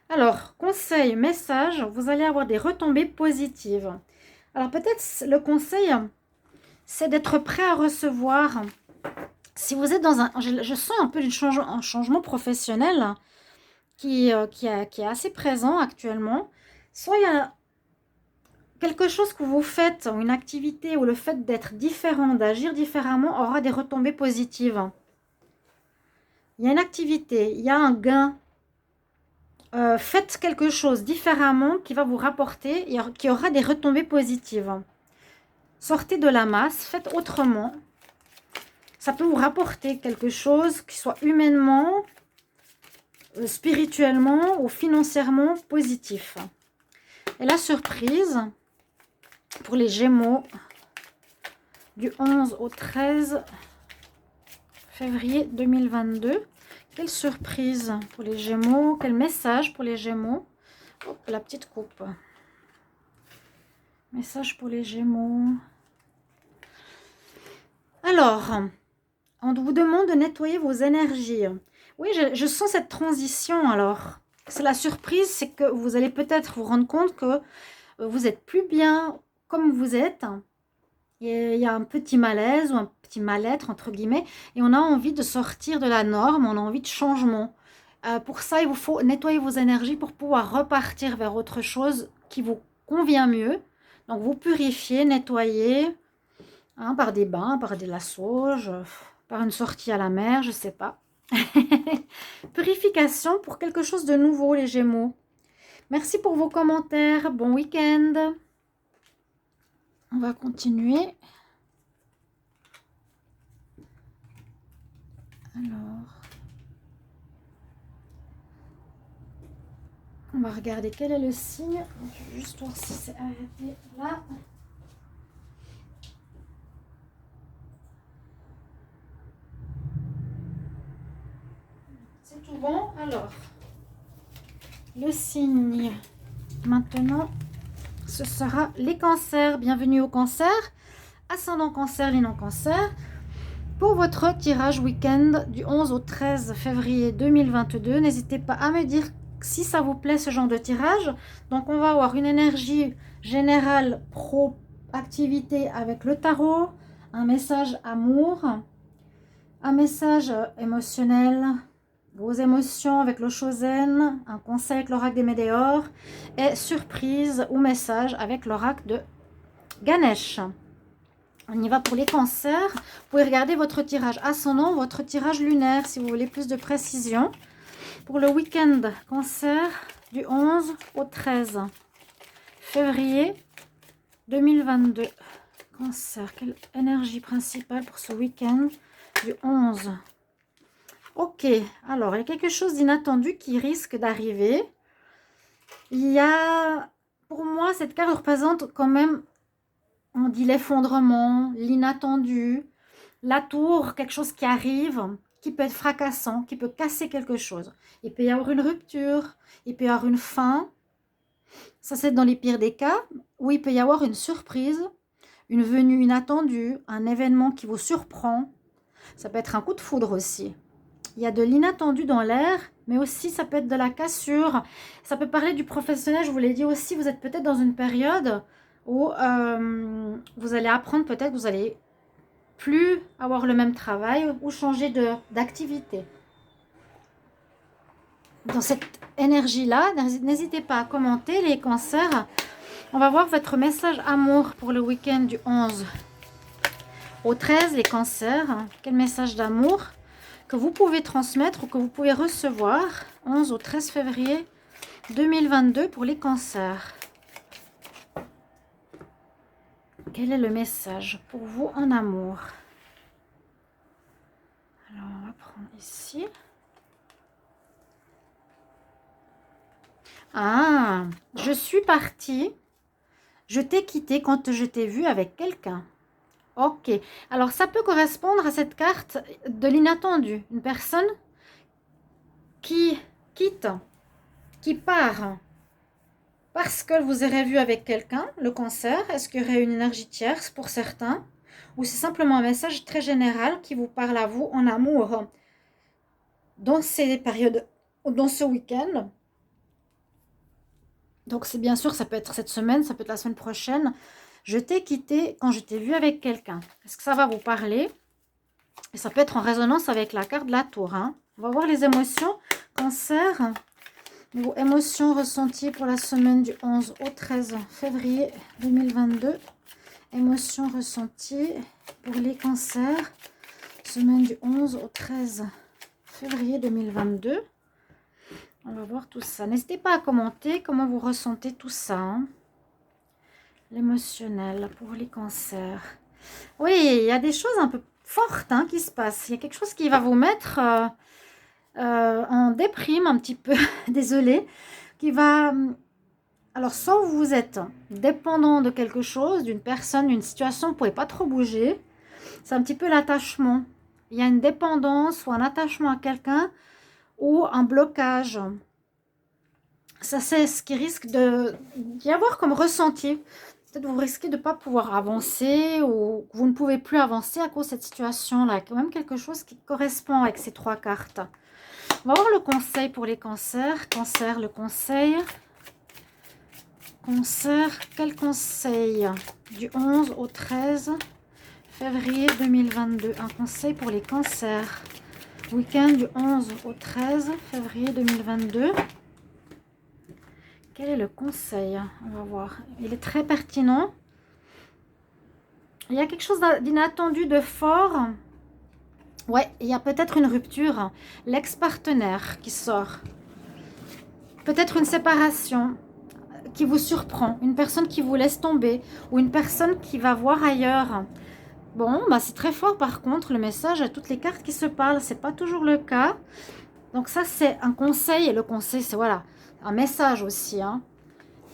Alors, conseil, message, vous allez avoir des retombées positives. Alors, peut-être le conseil, c'est d'être prêt à recevoir. Si vous êtes dans un... Je sens un peu un changement professionnel qui est assez présent actuellement. Soit il y a quelque chose que vous faites, une activité où le fait d'être différent, d'agir différemment aura des retombées positives. Il y a une activité, il y a un gain. Faites quelque chose différemment qui va vous rapporter, qui aura des retombées positives. Sortez de la masse, faites autrement. Ça peut vous rapporter quelque chose qui soit humainement, spirituellement ou financièrement positif. Et la surprise pour les Gémeaux du 11 au 13 février 2022. Quelle surprise pour les Gémeaux, quel message pour les Gémeaux. Hop, la petite coupe. Message pour les Gémeaux. Alors, on vous demande de nettoyer vos énergies. Oui, je sens cette transition. Alors, c'est la surprise, c'est que vous allez peut-être vous rendre compte que vous n'êtes plus bien comme vous êtes. Il y a un petit malaise ou un petit mal-être, entre guillemets, et on a envie de sortir de la norme, on a envie de changement. Pour ça, il vous faut nettoyer vos énergies pour pouvoir repartir vers autre chose qui vous convient mieux. Donc, vous purifiez, nettoyez, hein, par des bains, par de la sauge, par une sortie à la mer, je ne sais pas. Purification pour quelque chose de nouveau, les Gémeaux. Merci pour vos commentaires. Bon week-end. On va continuer. Alors, on va regarder quel est le signe. Je vais juste voir si c'est arrêté là. C'est tout bon. Alors, le signe maintenant, ce sera les cancers. Bienvenue au cancer. Ascendant cancer, les non-cancers. Pour votre tirage week-end du 11 au 13 février 2022, n'hésitez pas à me dire si ça vous plaît ce genre de tirage. Donc on va avoir une énergie générale pro-activité avec le tarot, un message amour, un message émotionnel, vos émotions avec le Chosen, un conseil avec l'oracle des Météores et surprise ou message avec l'oracle de Ganesh. On y va pour les cancers. Vous pouvez regarder votre tirage ascendant, votre tirage lunaire si vous voulez plus de précision. Pour le week-end cancer du 11 au 13 février 2022. Cancer, quelle énergie principale pour ce week-end du 11? Ok, alors il y a quelque chose d'inattendu qui risque d'arriver. Il y a, pour moi, cette carte représente quand même, on dit l'effondrement, l'inattendu, la tour, quelque chose qui arrive, qui peut être fracassant, qui peut casser quelque chose. Il peut y avoir une rupture, il peut y avoir une fin. Ça, c'est dans les pires des cas, où il peut y avoir une surprise, une venue inattendue, un événement qui vous surprend. Ça peut être un coup de foudre aussi. Il y a de l'inattendu dans l'air, mais aussi ça peut être de la cassure. Ça peut parler du professionnel, je vous l'ai dit aussi, vous êtes peut-être dans une période où vous allez apprendre, peut-être vous allez plus avoir le même travail ou changer d'activité. Dans cette énergie-là, n'hésitez pas à commenter les cancers. On va voir votre message amour pour le week-end du 11 au 13, les cancers. Quel message d'amour que vous pouvez transmettre ou que vous pouvez recevoir 11 au 13 février 2022 pour les cancers. Quel est le message pour vous en amour? Alors, on va prendre ici. Ah, je suis partie. Je t'ai quitté quand je t'ai vu avec quelqu'un. Ok. Alors, ça peut correspondre à cette carte de l'inattendu. Une personne qui quitte, qui part parce que vous aurez vu avec quelqu'un, le cancer. Est-ce qu'il y aurait une énergie tierce pour certains? Ou c'est simplement un message très général qui vous parle à vous en amour dans ces périodes, dans ce week-end? Donc, c'est bien sûr, ça peut être cette semaine, ça peut être la semaine prochaine. Je t'ai quitté quand je t'ai vu avec quelqu'un. Est-ce que ça va vous parler? Et ça peut être en résonance avec la carte de la tour. Hein. On va voir les émotions. Cancer, vos émotions ressenties pour la semaine du 11 au 13 février 2022. Émotions ressenties pour les cancers. Semaine du 11 au 13 février 2022. On va voir tout ça. N'hésitez pas à commenter comment vous ressentez tout ça. Hein. L'émotionnel pour les cancers. Oui, il y a des choses un peu fortes hein, qui se passent. Il y a quelque chose qui va vous mettre en déprime un petit peu. Désolée. Qui va... Alors, soit vous êtes dépendant de quelque chose, d'une personne, d'une situation, vous ne pouvez pas trop bouger. C'est un petit peu l'attachement. Il y a une dépendance ou un attachement à quelqu'un ou un blocage. Ça, c'est ce qui risque d'y avoir comme ressenti. Peut-être vous risquez de ne pas pouvoir avancer ou vous ne pouvez plus avancer à cause de cette situation-là. Il y a quand même quelque chose qui correspond avec ces trois cartes. On va voir le conseil pour les cancers. Cancer, le conseil. Cancer, quel conseil? Du 11 au 13 février 2022. Un conseil pour les cancers. Week-end du 11 au 13 février 2022. Quel est le conseil? On va voir. Il est très pertinent. Il y a quelque chose d'inattendu, de fort. Ouais, il y a peut-être une rupture. L'ex-partenaire qui sort. Peut-être une séparation qui vous surprend. Une personne qui vous laisse tomber. Ou une personne qui va voir ailleurs. Bon, bah c'est très fort par contre, le message à toutes les cartes qui se parlent. C'est pas toujours le cas. Donc ça, c'est un conseil. Et le conseil, c'est voilà, un message aussi. Hein.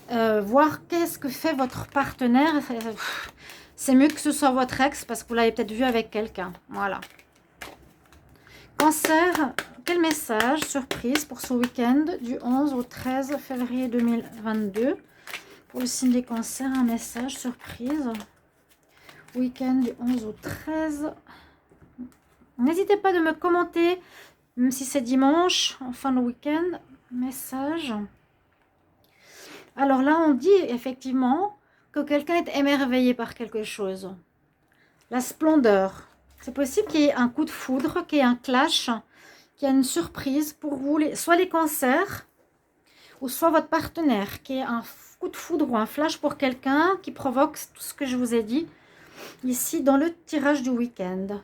Voir qu'est-ce que fait votre partenaire. C'est mieux que ce soit votre ex parce que vous l'avez peut-être vu avec quelqu'un. Voilà. Cancer, quel message surprise pour ce week-end du 11 au 13 février 2022 pour le signe des cancers, un message surprise. Week-end du 11 au 13. N'hésitez pas de me commenter, même si c'est dimanche, en fin de week-end. Message. Alors là, on dit effectivement que quelqu'un est émerveillé par quelque chose. La splendeur. C'est possible qu'il y ait un coup de foudre, qu'il y ait un clash, qu'il y ait une surprise pour vous, soit les cancers, ou soit votre partenaire, qui ait un coup de foudre ou un flash pour quelqu'un qui provoque tout ce que je vous ai dit ici dans le tirage du week-end.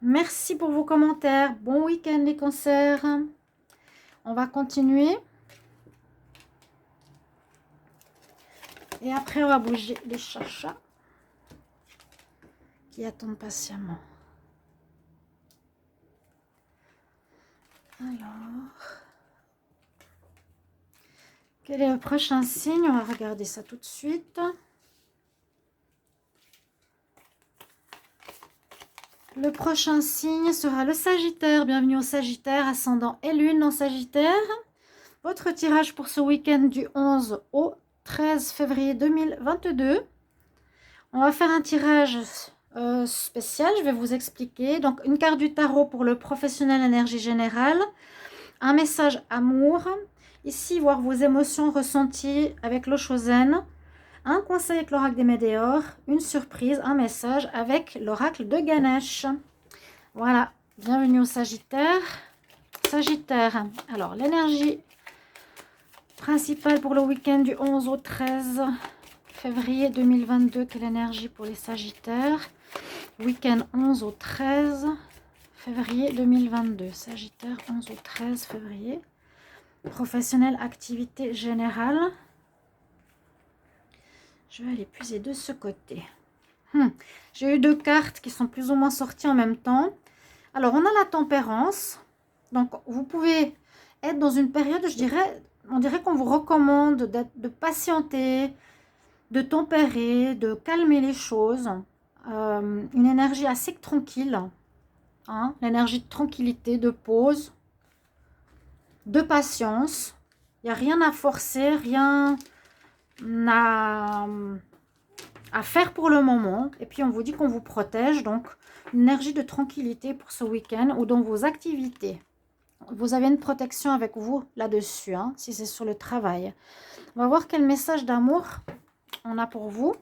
Merci pour vos commentaires. Bon week-end les cancers. On va continuer. Et après, on va bouger les chachas qui attendent patiemment. Alors, quel est le prochain signe? On va regarder ça tout de suite. Le prochain signe sera le Sagittaire. Bienvenue au Sagittaire, ascendant et lune en Sagittaire. Votre tirage pour ce week-end du 11 au 13 février 2022. On va faire un tirage spécial, je vais vous expliquer. Donc, une carte du tarot pour le professionnel énergie générale. Un message amour. Ici, voir vos émotions ressenties avec l'eau Chosen. Un conseil avec l'oracle des Météores. Une surprise, un message avec l'oracle de Ganesh. Voilà, bienvenue au Sagittaire. Sagittaire, alors l'énergie principale pour le week-end du 11 au 13 février 2022. Quelle énergie pour les Sagittaires? Week-end 11 au 13 février 2022. Sagittaire 11 au 13 février. Professionnel, activité générale. Je vais aller puiser de ce côté. J'ai eu deux cartes qui sont plus ou moins sorties en même temps. Alors, on a la tempérance. Donc, vous pouvez être dans une période, on dirait qu'on vous recommande de patienter, de tempérer, de calmer les choses. Une énergie assez tranquille. Hein, l'énergie de tranquillité, de pause, de patience. Il n'y a rien à forcer, rien à faire pour le moment. Et puis, on vous dit qu'on vous protège. Donc, une énergie de tranquillité pour ce week-end ou dans vos activités. Vous avez une protection avec vous là-dessus, hein, si c'est sur le travail. On va voir quel message d'amour on a pour vous,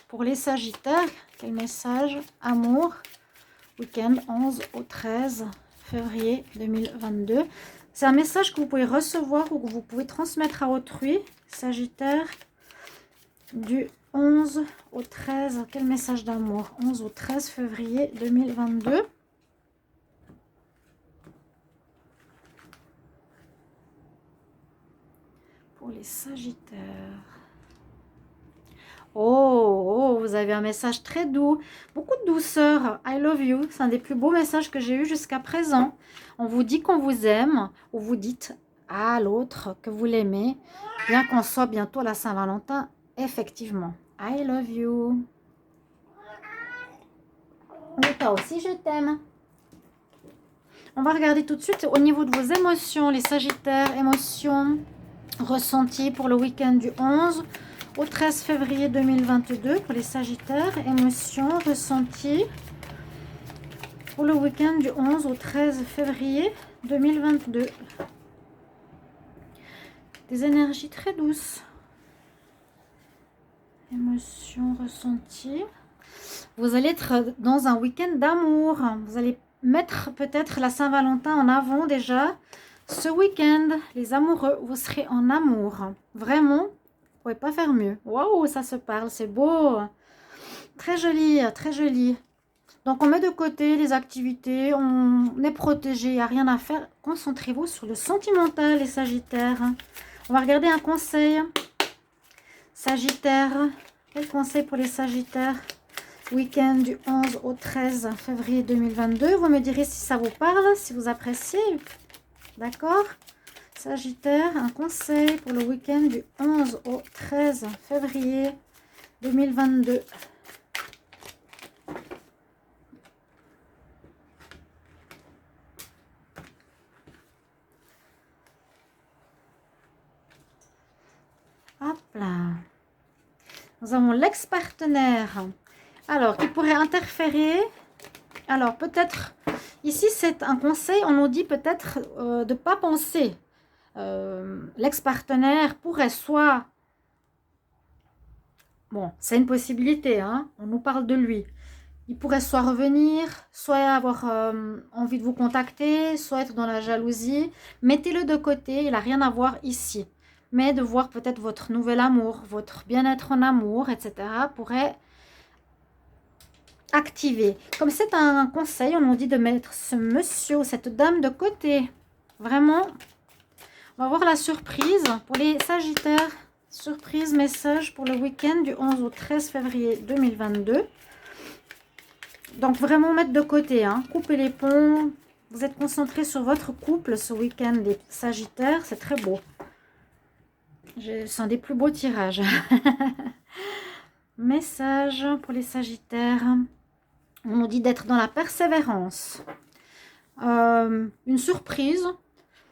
pour les Sagittaires. Quel message amour, week-end 11 au 13 février 2022. C'est un message que vous pouvez recevoir ou que vous pouvez transmettre à autrui. Sagittaire, du 11 au 13. Quel message d'amour? 11 au 13 février 2022. Pour les Sagittaires. Oh, vous avez un message très doux. Beaucoup de douceur. I love you. C'est un des plus beaux messages que j'ai eu jusqu'à présent. On vous dit qu'on vous aime ou vous dites à l'autre que vous l'aimez. Bien qu'on soit bientôt à la Saint-Valentin. Effectivement. I love you. Mais toi aussi, je t'aime. On va regarder tout de suite au niveau de vos émotions, les Sagittaires. Émotions ressenties pour le week-end du 11 au 13 février 2022 pour les Sagittaires. Émotions ressenties pour le week-end du 11 au 13 février 2022. Des énergies très douces. Émotions ressenties. Vous allez être dans un week-end d'amour. Vous allez mettre peut-être la Saint-Valentin en avant déjà. Ce week-end, les amoureux, vous serez en amour. Vraiment, vous ne pouvez pas faire mieux. Waouh, ça se parle, c'est beau. Très joli, très joli. Donc, on met de côté les activités, on est protégé, il n'y a rien à faire. Concentrez-vous sur le sentimental, les Sagittaires. On va regarder un conseil. Sagittaire, quel conseil pour les Sagittaires? Week-end du 11 au 13 février 2022. Vous me direz si ça vous parle, si vous appréciez. D'accord? Sagittaire, un conseil pour le week-end du 11 au 13 février 2022. Hop là. Nous avons l'ex-partenaire. Alors, qui pourrait interférer. Alors, peut-être, ici, c'est un conseil, on nous dit peut-être de ne pas penser. L'ex-partenaire pourrait soit... Bon, c'est une possibilité, hein, on nous parle de lui. Il pourrait soit revenir, soit avoir envie de vous contacter, soit être dans la jalousie. Mettez-le de côté, il n'a rien à voir ici. Mais de voir peut-être votre nouvel amour, votre bien-être en amour, etc. pourrait activer. Comme c'est un conseil, on nous dit de mettre ce monsieur ou cette dame de côté. Vraiment, on va voir la surprise pour les Sagittaires. Surprise, message pour le week-end du 11 au 13 février 2022. Donc, vraiment mettre de côté, hein. Couper les ponts. Vous êtes concentrés sur votre couple ce week-end, les Sagittaires. C'est très beau. C'est un des plus beaux tirages. Message pour les Sagittaires. On nous dit d'être dans la persévérance. Une surprise.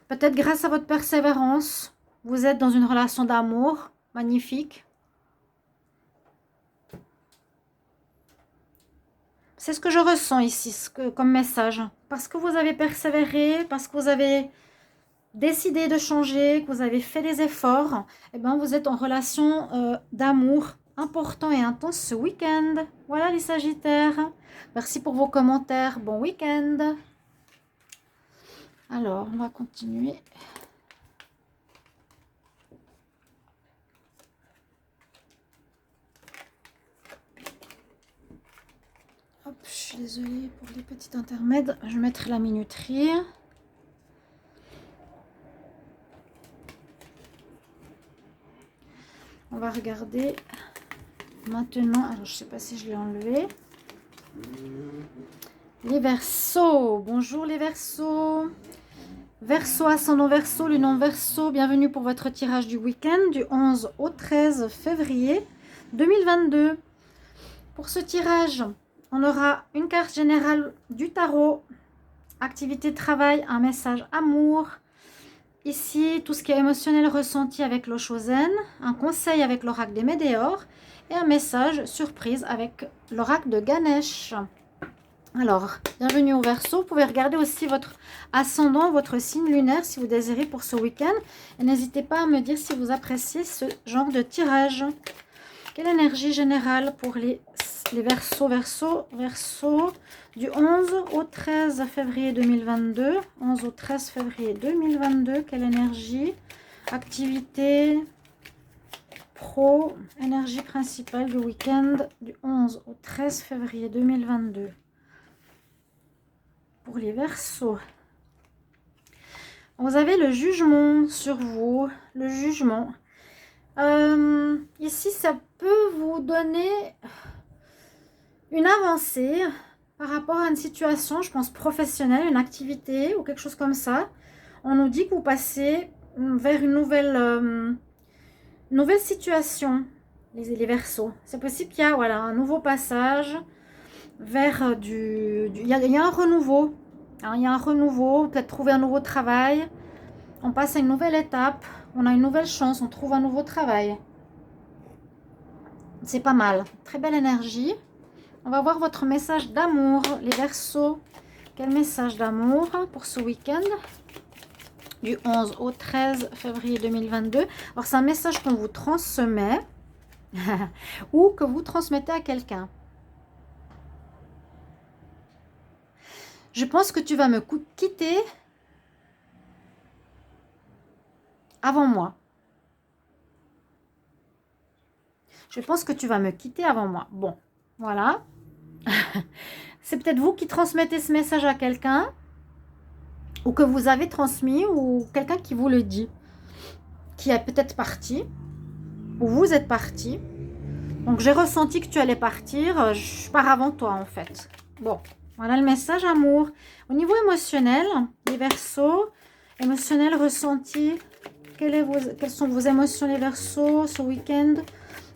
Peut-être grâce à votre persévérance, vous êtes dans une relation d'amour magnifique. C'est ce que je ressens ici comme message. Parce que vous avez persévéré, parce que vous avez décidé de changer, que vous avez fait des efforts, eh bien vous êtes en relation d'amour important et intense ce week-end. Voilà les Sagittaires. Merci pour vos commentaires. Bon week-end. Alors, on va continuer. Hop, je suis désolée pour les petits intermèdes. Je vais mettre la minuterie. On va regarder maintenant. Alors, je ne sais pas si je l'ai enlevé. Les Verseaux. Bonjour les Verseaux. Verseau, ascendant Verseau, lunan Verseau. Bienvenue pour votre tirage du week-end du 11 au 13 février 2022. Pour ce tirage, on aura une carte générale du tarot, activité travail, un message amour. Ici, tout ce qui est émotionnel ressenti avec l'Oshozen, un conseil avec l'oracle des Médéors et un message surprise avec l'oracle de Ganesh. Alors, bienvenue au Verseau. Vous pouvez regarder aussi votre ascendant, votre signe lunaire si vous désirez pour ce week-end. Et n'hésitez pas à me dire si vous appréciez ce genre de tirage. Quelle énergie générale pour les Verseaux, Verseau du 11 au 13 février 2022. 11 au 13 février 2022. Quelle énergie? Activité pro, énergie principale du week-end du 11 au 13 février 2022. Pour les Verseaux. Vous avez le jugement sur vous. Le jugement. Ici, ça peut vous donner une avancée par rapport à une situation, je pense, professionnelle, une activité ou quelque chose comme ça. On nous dit que vous passez vers une nouvelle situation, les Verseaux. C'est possible qu'il y a voilà, un nouveau passage vers il y a un renouveau. Hein, il y a un renouveau, peut-être trouver un nouveau travail. On passe à une nouvelle étape. On a une nouvelle chance, on trouve un nouveau travail. C'est pas mal. Très belle énergie. On va voir votre message d'amour, les Verseaux. Quel message d'amour pour ce week-end du 11 au 13 février 2022. Alors, c'est un message qu'on vous transmet ou que vous transmettez à quelqu'un. Je pense que tu vas me quitter avant moi. Je pense que tu vas me quitter avant moi. Bon, voilà. C'est peut-être vous qui transmettez ce message à quelqu'un ou que vous avez transmis ou quelqu'un qui vous le dit, qui est peut-être parti ou vous êtes parti. Donc, j'ai ressenti que tu allais partir. Je pars avant toi, en fait. Bon, voilà le message amour. Au niveau émotionnel, les Verseaux, émotionnel ressenti. Quelles sont vos émotions, les Verseaux, ce week-end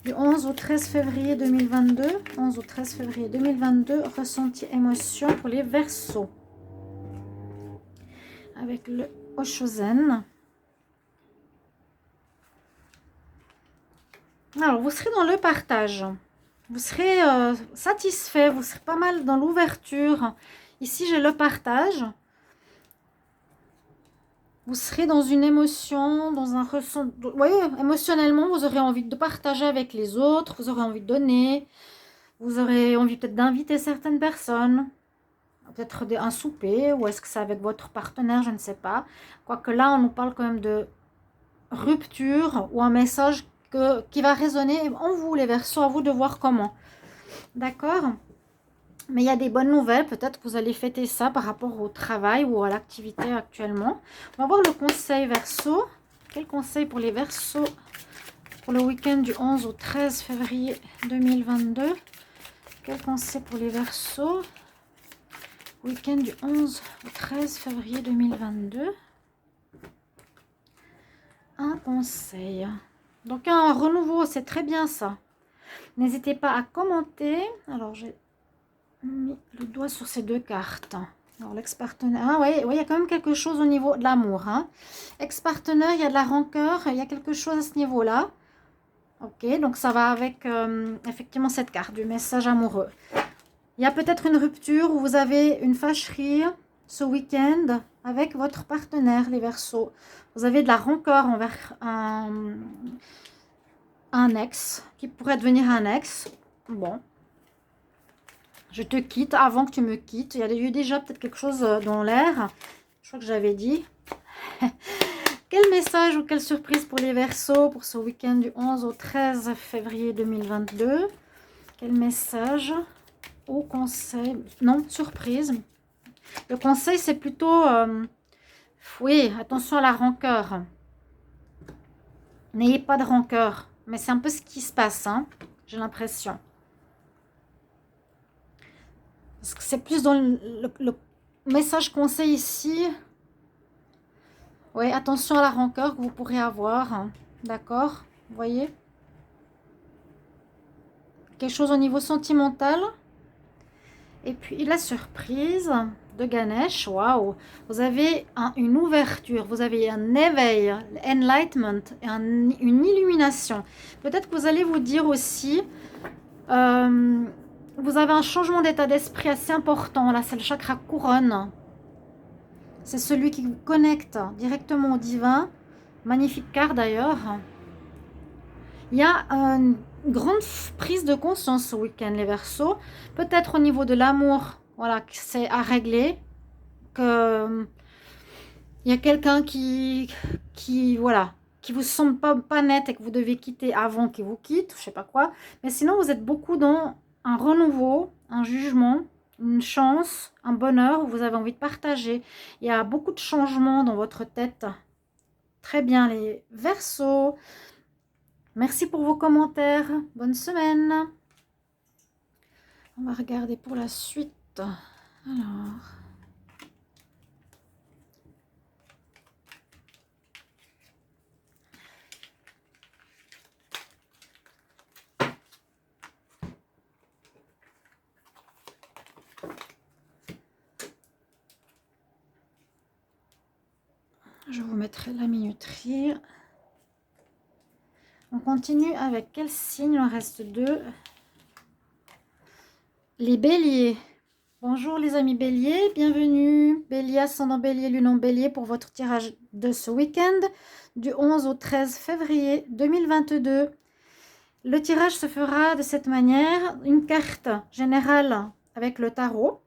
du 11 au 13 février 2022. 11 au 13 février 2022, ressenti émotion pour les Verseaux. Avec le Oshozen. Alors, vous serez dans le partage. Vous serez satisfait. Vous serez pas mal dans l'ouverture. Ici, j'ai le partage. Vous serez dans une émotion, dans un ressenti. Vous voyez, émotionnellement, vous aurez envie de partager avec les autres. Vous aurez envie de donner. Vous aurez envie peut-être d'inviter certaines personnes. Peut-être un souper. Ou est-ce que c'est avec votre partenaire? Je ne sais pas. Quoique là, on nous parle quand même de rupture ou un message qui va résonner en vous, les Verseaux, à vous de voir comment. D'accord? Mais il y a des bonnes nouvelles. Peut-être que vous allez fêter ça par rapport au travail ou à l'activité actuellement. On va voir le conseil Verseau. Quel conseil pour les Verseaux pour le week-end du 11 au 13 février 2022? Quel conseil pour les Verseaux? Week-end du 11 au 13 février 2022. Un conseil. Donc un renouveau, c'est très bien ça. N'hésitez pas à commenter. Alors j'ai mis le doigt sur ces deux cartes. Alors, l'ex-partenaire... Ah oui, il y a quand même quelque chose au niveau de l'amour. Hein. Ex-partenaire, il y a de la rancœur, il y a quelque chose à ce niveau-là. Ok, donc ça va avec effectivement cette carte du message amoureux. Il y a peut-être une rupture où vous avez une fâcherie ce week-end avec votre partenaire, les Verseaux. Vous avez de la rancœur envers un ex, qui pourrait devenir un ex. Bon. Je te quitte avant que tu me quittes. Il y a eu déjà peut-être quelque chose dans l'air. Je crois que j'avais dit. Quel message ou quelle surprise pour les Verseaux pour ce week-end du 11 au 13 février 2022? Quel message ou conseil? Non, surprise. Le conseil, c'est plutôt... oui, attention à la rancœur. N'ayez pas de rancœur. Mais c'est un peu ce qui se passe, hein, j'ai l'impression. Parce que c'est plus dans le message conseil ici. Oui, attention à la rancœur que vous pourrez avoir. Hein. D'accord? Vous voyez? Quelque chose au niveau sentimental. Et puis la surprise de Ganesh. Waouh! Vous avez une ouverture. Vous avez un éveil, enlightenment, une illumination. Peut-être que vous allez vous dire aussi... vous avez un changement d'état d'esprit assez important. Là, c'est le chakra couronne. C'est celui qui vous connecte directement au divin. Magnifique carte d'ailleurs. Il y a une grande prise de conscience ce week-end, les Verseaux. Peut-être au niveau de l'amour, voilà, c'est à régler. Que il y a quelqu'un qui voilà, qui vous semble pas net et que vous devez quitter avant qu'il vous quitte, je sais pas quoi. Mais sinon, vous êtes beaucoup dans un renouveau, un jugement, une chance, un bonheur où vous avez envie de partager. Il y a beaucoup de changements dans votre tête. Très bien, les Verseaux. Merci pour vos commentaires. Bonne semaine. On va regarder pour la suite. Alors... je vous mettrai la minuterie. On continue avec quel signe? Il en reste deux. Les béliers. Bonjour les amis béliers, bienvenue. Bélier, ascendant bélier, lune en bélier pour votre tirage de ce week-end du 11 au 13 février 2022. Le tirage se fera de cette manière. Une carte générale avec le tarot.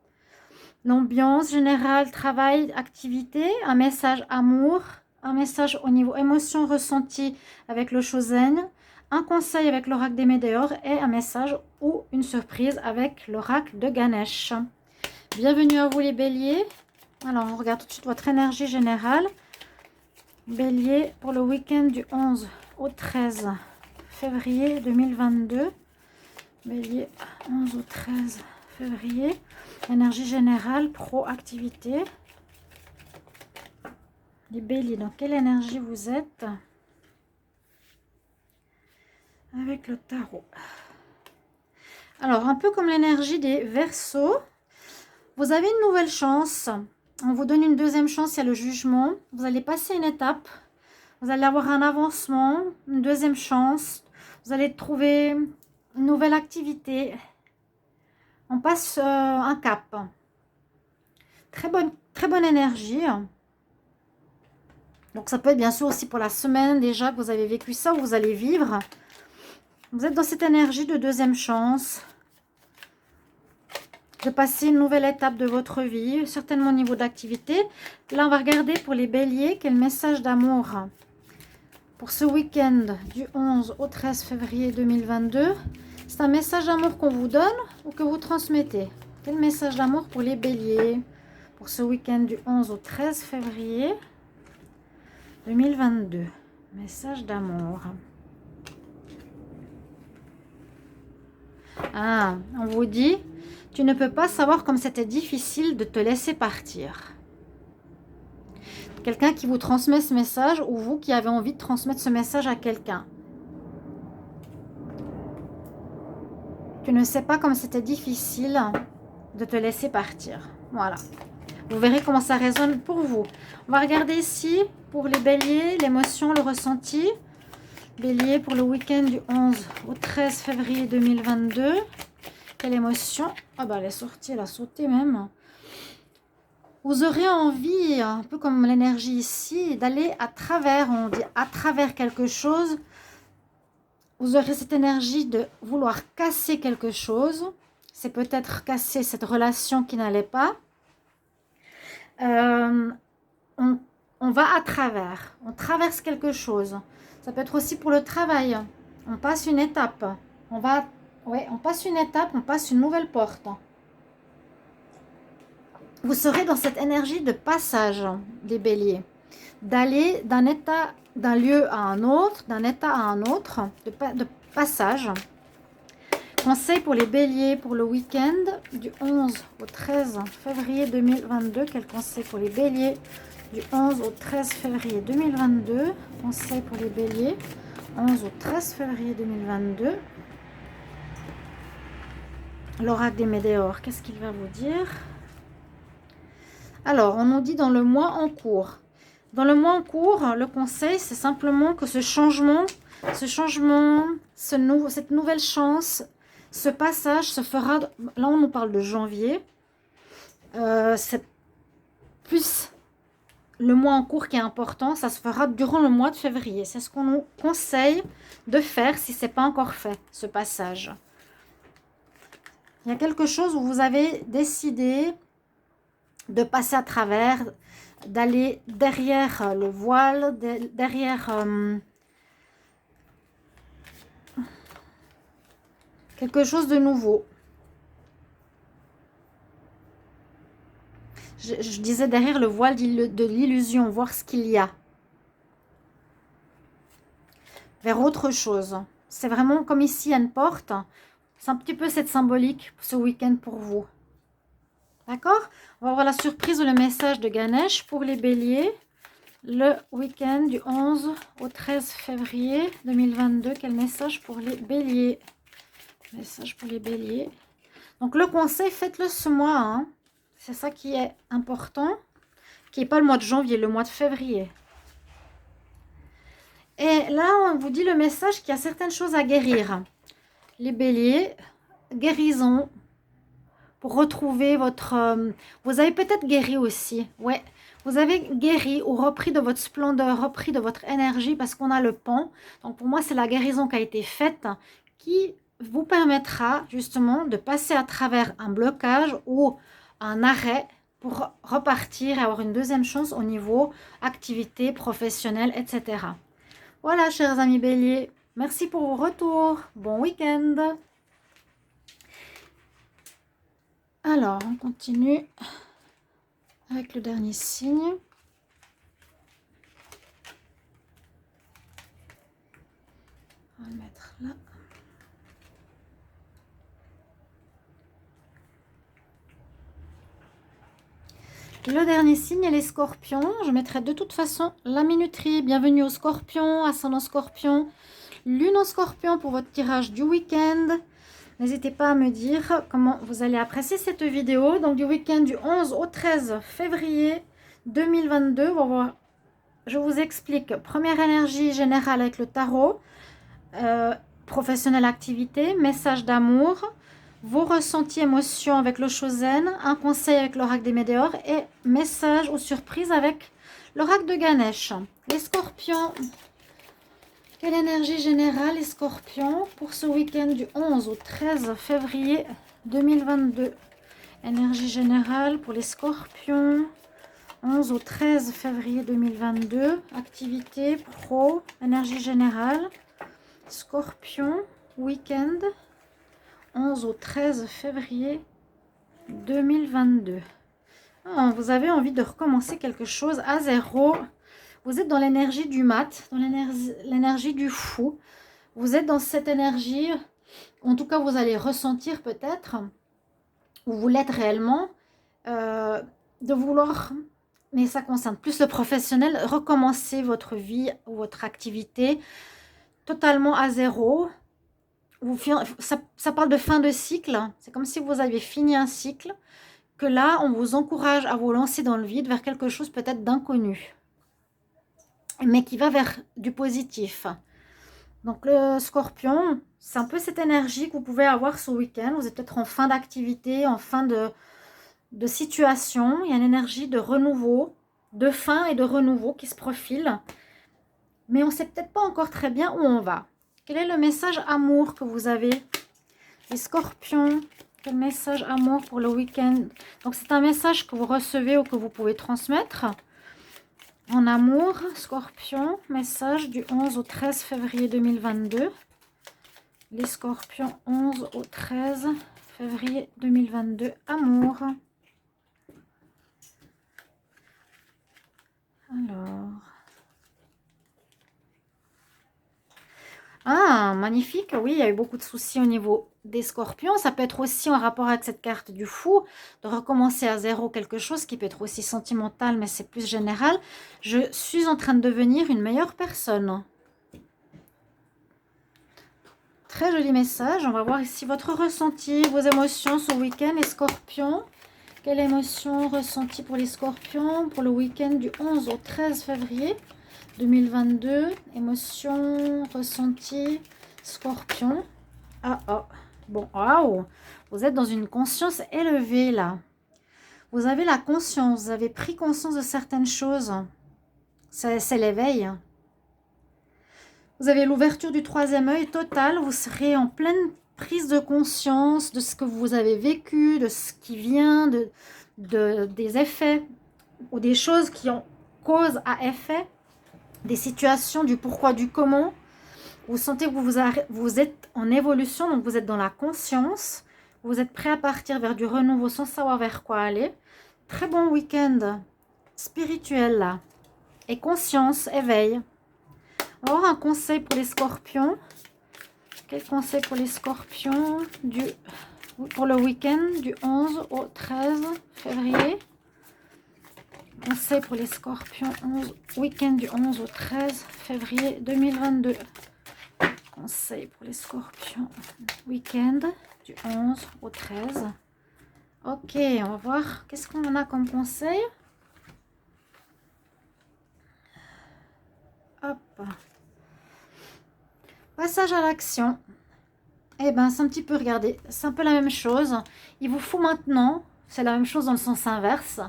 L'ambiance générale, travail, activité, un message amour, un message au niveau émotion ressentie avec le Chosen, un conseil avec l'oracle des Météores et un message ou une surprise avec l'oracle de Ganesh. Bienvenue à vous les béliers. Alors on regarde tout de suite votre énergie générale. Bélier pour le week-end du 11 au 13 février 2022. Bélier 11 au 13 février. Énergie générale, proactivité. Les béliers, dans quelle énergie vous êtes? Avec le tarot. Alors, un peu comme l'énergie des Verseaux, vous avez une nouvelle chance. On vous donne une deuxième chance, il y a le jugement. Vous allez passer une étape. Vous allez avoir un avancement, une deuxième chance. Vous allez trouver une nouvelle activité. On passe un cap. Très bonne énergie. Donc ça peut être bien sûr aussi pour la semaine déjà que vous avez vécu ça ou vous allez vivre. Vous êtes dans cette énergie de deuxième chance. De passer une nouvelle étape de votre vie, certainement au niveau d'activité. Là, on va regarder pour les béliers quel message d'amour pour ce week-end du 11 au 13 février 2022. C'est un message d'amour qu'on vous donne ou que vous transmettez? Quel message d'amour pour les béliers pour ce week-end du 11 au 13 février 2022? Message d'amour. Ah, on vous dit, tu ne peux pas savoir comme c'était difficile de te laisser partir. Quelqu'un qui vous transmet ce message ou vous qui avez envie de transmettre ce message à quelqu'un. Tu ne sais pas comme c'était difficile de te laisser partir. Voilà. Vous verrez comment ça résonne pour vous. On va regarder ici pour les béliers, l'émotion, le ressenti. Bélier pour le week-end du 11 au 13 février 2022. Quelle émotion? Ah bah elle est sortie, elle a sauté même. Vous aurez envie, un peu comme l'énergie ici, d'aller à travers, on dit à travers quelque chose. Vous aurez cette énergie de vouloir casser quelque chose. C'est peut-être casser cette relation qui n'allait pas. On va à travers, on traverse quelque chose. Ça peut être aussi pour le travail. On passe une étape. On passe une étape, on passe une nouvelle porte. Vous serez dans cette énergie de passage des béliers. D'aller d'un état, d'un lieu à un autre, d'un état à un autre, de passage. Conseil pour les béliers pour le week-end du 11 au 13 février 2022. Quel conseil pour les béliers du 11 au 13 février 2022? Conseil pour les béliers 11 au 13 février 2022. L'oracle des météores, qu'est-ce qu'il va vous dire? Alors, on nous dit dans le mois en cours. Dans le mois en cours, le conseil, c'est simplement que ce changement, cette nouvelle chance, ce passage se fera... Là, on nous parle de janvier. C'est plus le mois en cours qui est important. Ça se fera durant le mois de février. C'est ce qu'on nous conseille de faire si ce n'est pas encore fait, ce passage. Il y a quelque chose où vous avez décidé de passer à travers, d'aller derrière le voile, derrière quelque chose de nouveau. Je disais derrière le voile de l'illusion, voir ce qu'il y a. Vers autre chose. C'est vraiment comme ici, une porte. C'est un petit peu cette symbolique ce week-end pour vous. D'accord? On va voir la surprise ou le message de Ganesh pour les béliers. Le week-end du 11 au 13 février 2022. Quel message pour les béliers? Message pour les béliers. Donc le conseil, faites-le ce mois. Hein. C'est ça qui est important. Qui n'est pas le mois de janvier, le mois de février. Et là, on vous dit le message qu'il y a certaines choses à guérir. Les béliers, guérison. Pour retrouver votre... vous avez peut-être guéri aussi. Ouais. Vous avez guéri ou repris de votre splendeur, repris de votre énergie parce qu'on a le pont. Donc pour moi, c'est la guérison qui a été faite qui vous permettra justement de passer à travers un blocage ou un arrêt pour repartir et avoir une deuxième chance au niveau activité professionnelle, etc. Voilà, chers amis béliers, merci pour vos retours. Bon week-end. Alors, on continue avec le dernier signe. On va le mettre là. Le dernier signe est les scorpions. Je mettrai de toute façon la minuterie. Bienvenue aux scorpions, ascendant scorpion, lune en scorpion pour votre tirage du week-end. N'hésitez pas à me dire comment vous allez apprécier cette vidéo. Donc du week-end du 11 au 13 février 2022. Je vous explique. Première énergie générale avec le tarot. Professionnelle activité. Message d'amour. Vos ressentis, émotions avec le Chosen, un conseil avec l'oracle des météores et message ou surprise avec l'oracle de Ganesh. Les scorpions, quelle énergie générale les scorpions pour ce week-end du 11 au 13 février 2022. Énergie générale pour les scorpions, 11 au 13 février 2022. Activité pro, énergie générale, scorpion, week-end. 11 au 13 février 2022. Oh, vous avez envie de recommencer quelque chose à zéro. Vous êtes dans l'énergie du mat, dans l'énergie du fou. Vous êtes dans cette énergie, en tout cas vous allez ressentir peut-être, ou vous l'êtes réellement, de vouloir, mais ça concerne plus le professionnel, recommencer votre vie ou votre activité totalement à zéro. ça parle de fin de cycle. C'est comme si vous aviez fini un cycle, que là, on vous encourage à vous lancer dans le vide vers quelque chose peut-être d'inconnu, mais qui va vers du positif. Donc le Scorpion, c'est un peu cette énergie que vous pouvez avoir ce week-end. Vous êtes peut-être en fin d'activité, en fin de situation. Il y a une énergie de renouveau, de fin et de renouveau qui se profile. Mais on ne sait peut-être pas encore très bien où on va. Quel est le message amour que vous avez, les Scorpions? Quel message amour pour le week-end? Donc c'est un message que vous recevez ou que vous pouvez transmettre. En amour, Scorpion, message du 11 au 13 février 2022. Les Scorpions, 11 au 13 février 2022. Amour. Alors. Ah, magnifique. Oui, il y a eu beaucoup de soucis au niveau des Scorpions. Ça peut être aussi en rapport avec cette carte du fou, de recommencer à zéro quelque chose qui peut être aussi sentimental, mais c'est plus général. Je suis en train de devenir une meilleure personne. Très joli message. On va voir ici votre ressenti, vos émotions ce week-end, les Scorpions. Quelle émotion ressentie pour les Scorpions pour le week-end du 11 au 13 février 2022. Émotion ressentie, Scorpion. Ah, ah. Bon, waouh. Vous êtes dans une conscience élevée là. Vous avez la conscience, vous avez pris conscience de certaines choses. C'est l'éveil. Vous avez l'ouverture du troisième œil total. Vous serez en pleine prise de conscience de ce que vous avez vécu, de ce qui vient, des effets ou des choses qui ont cause à effet, des situations, du pourquoi, du comment. Vous sentez que vous êtes en évolution, donc vous êtes dans la conscience. Vous êtes prêt à partir vers du renouveau sans savoir vers quoi aller. Très bon week-end spirituel là. Et conscience, éveil. On va avoir un conseil pour les Scorpions. Quel conseil pour les Scorpions pour le week-end du 11 au 13 février? Conseil pour les Scorpions, week-end du 11 au 13 février 2022. Conseil pour les Scorpions, week-end du 11 au 13. Ok, on va voir qu'est-ce qu'on a comme conseil. Hop. Passage à l'action. Eh bien, c'est un petit peu, regardez, c'est un peu la même chose. Il vous faut maintenant, c'est la même chose dans le sens inverse.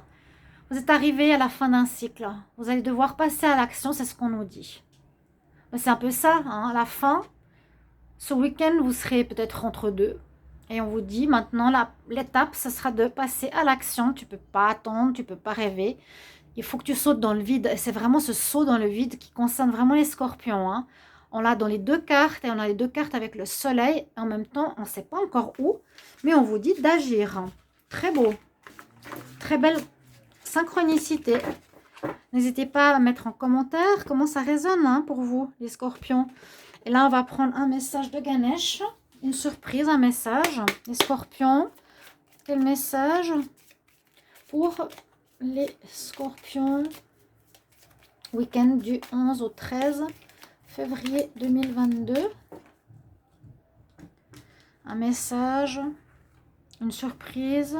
Vous êtes arrivé à la fin d'un cycle. Vous allez devoir passer à l'action, c'est ce qu'on nous dit. C'est un peu ça, hein, à la fin. Ce week-end, vous serez peut-être entre deux. Et on vous dit maintenant, l'étape, ce sera de passer à l'action. Tu ne peux pas attendre, tu ne peux pas rêver. Il faut que tu sautes dans le vide. Et c'est vraiment ce saut dans le vide qui concerne vraiment les Scorpions. Hein. On l'a dans les deux cartes et on a les deux cartes avec le soleil. En même temps, on ne sait pas encore où. Mais on vous dit d'agir. Très beau. Très belle synchronicité. N'hésitez pas à mettre en commentaire comment ça résonne hein, pour vous, les Scorpions. Et là, on va prendre un message de Ganesh. Une surprise, un message. Les Scorpions. Quel message pour les Scorpions? Week-end du 11 au 13 février 2022. Un message. Une surprise.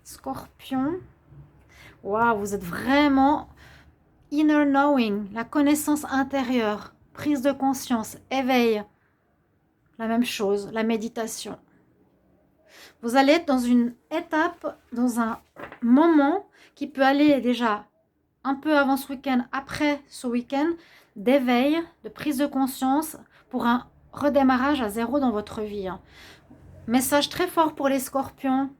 Scorpion. Waouh, vous êtes vraiment inner knowing, la connaissance intérieure, prise de conscience, éveil. La même chose, la méditation. Vous allez être dans une étape, dans un moment qui peut aller déjà un peu avant ce week-end, après ce week-end, d'éveil, de prise de conscience pour un redémarrage à zéro dans votre vie. Message très fort pour les Scorpions.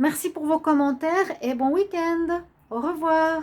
Merci pour vos commentaires et bon week-end. Au revoir.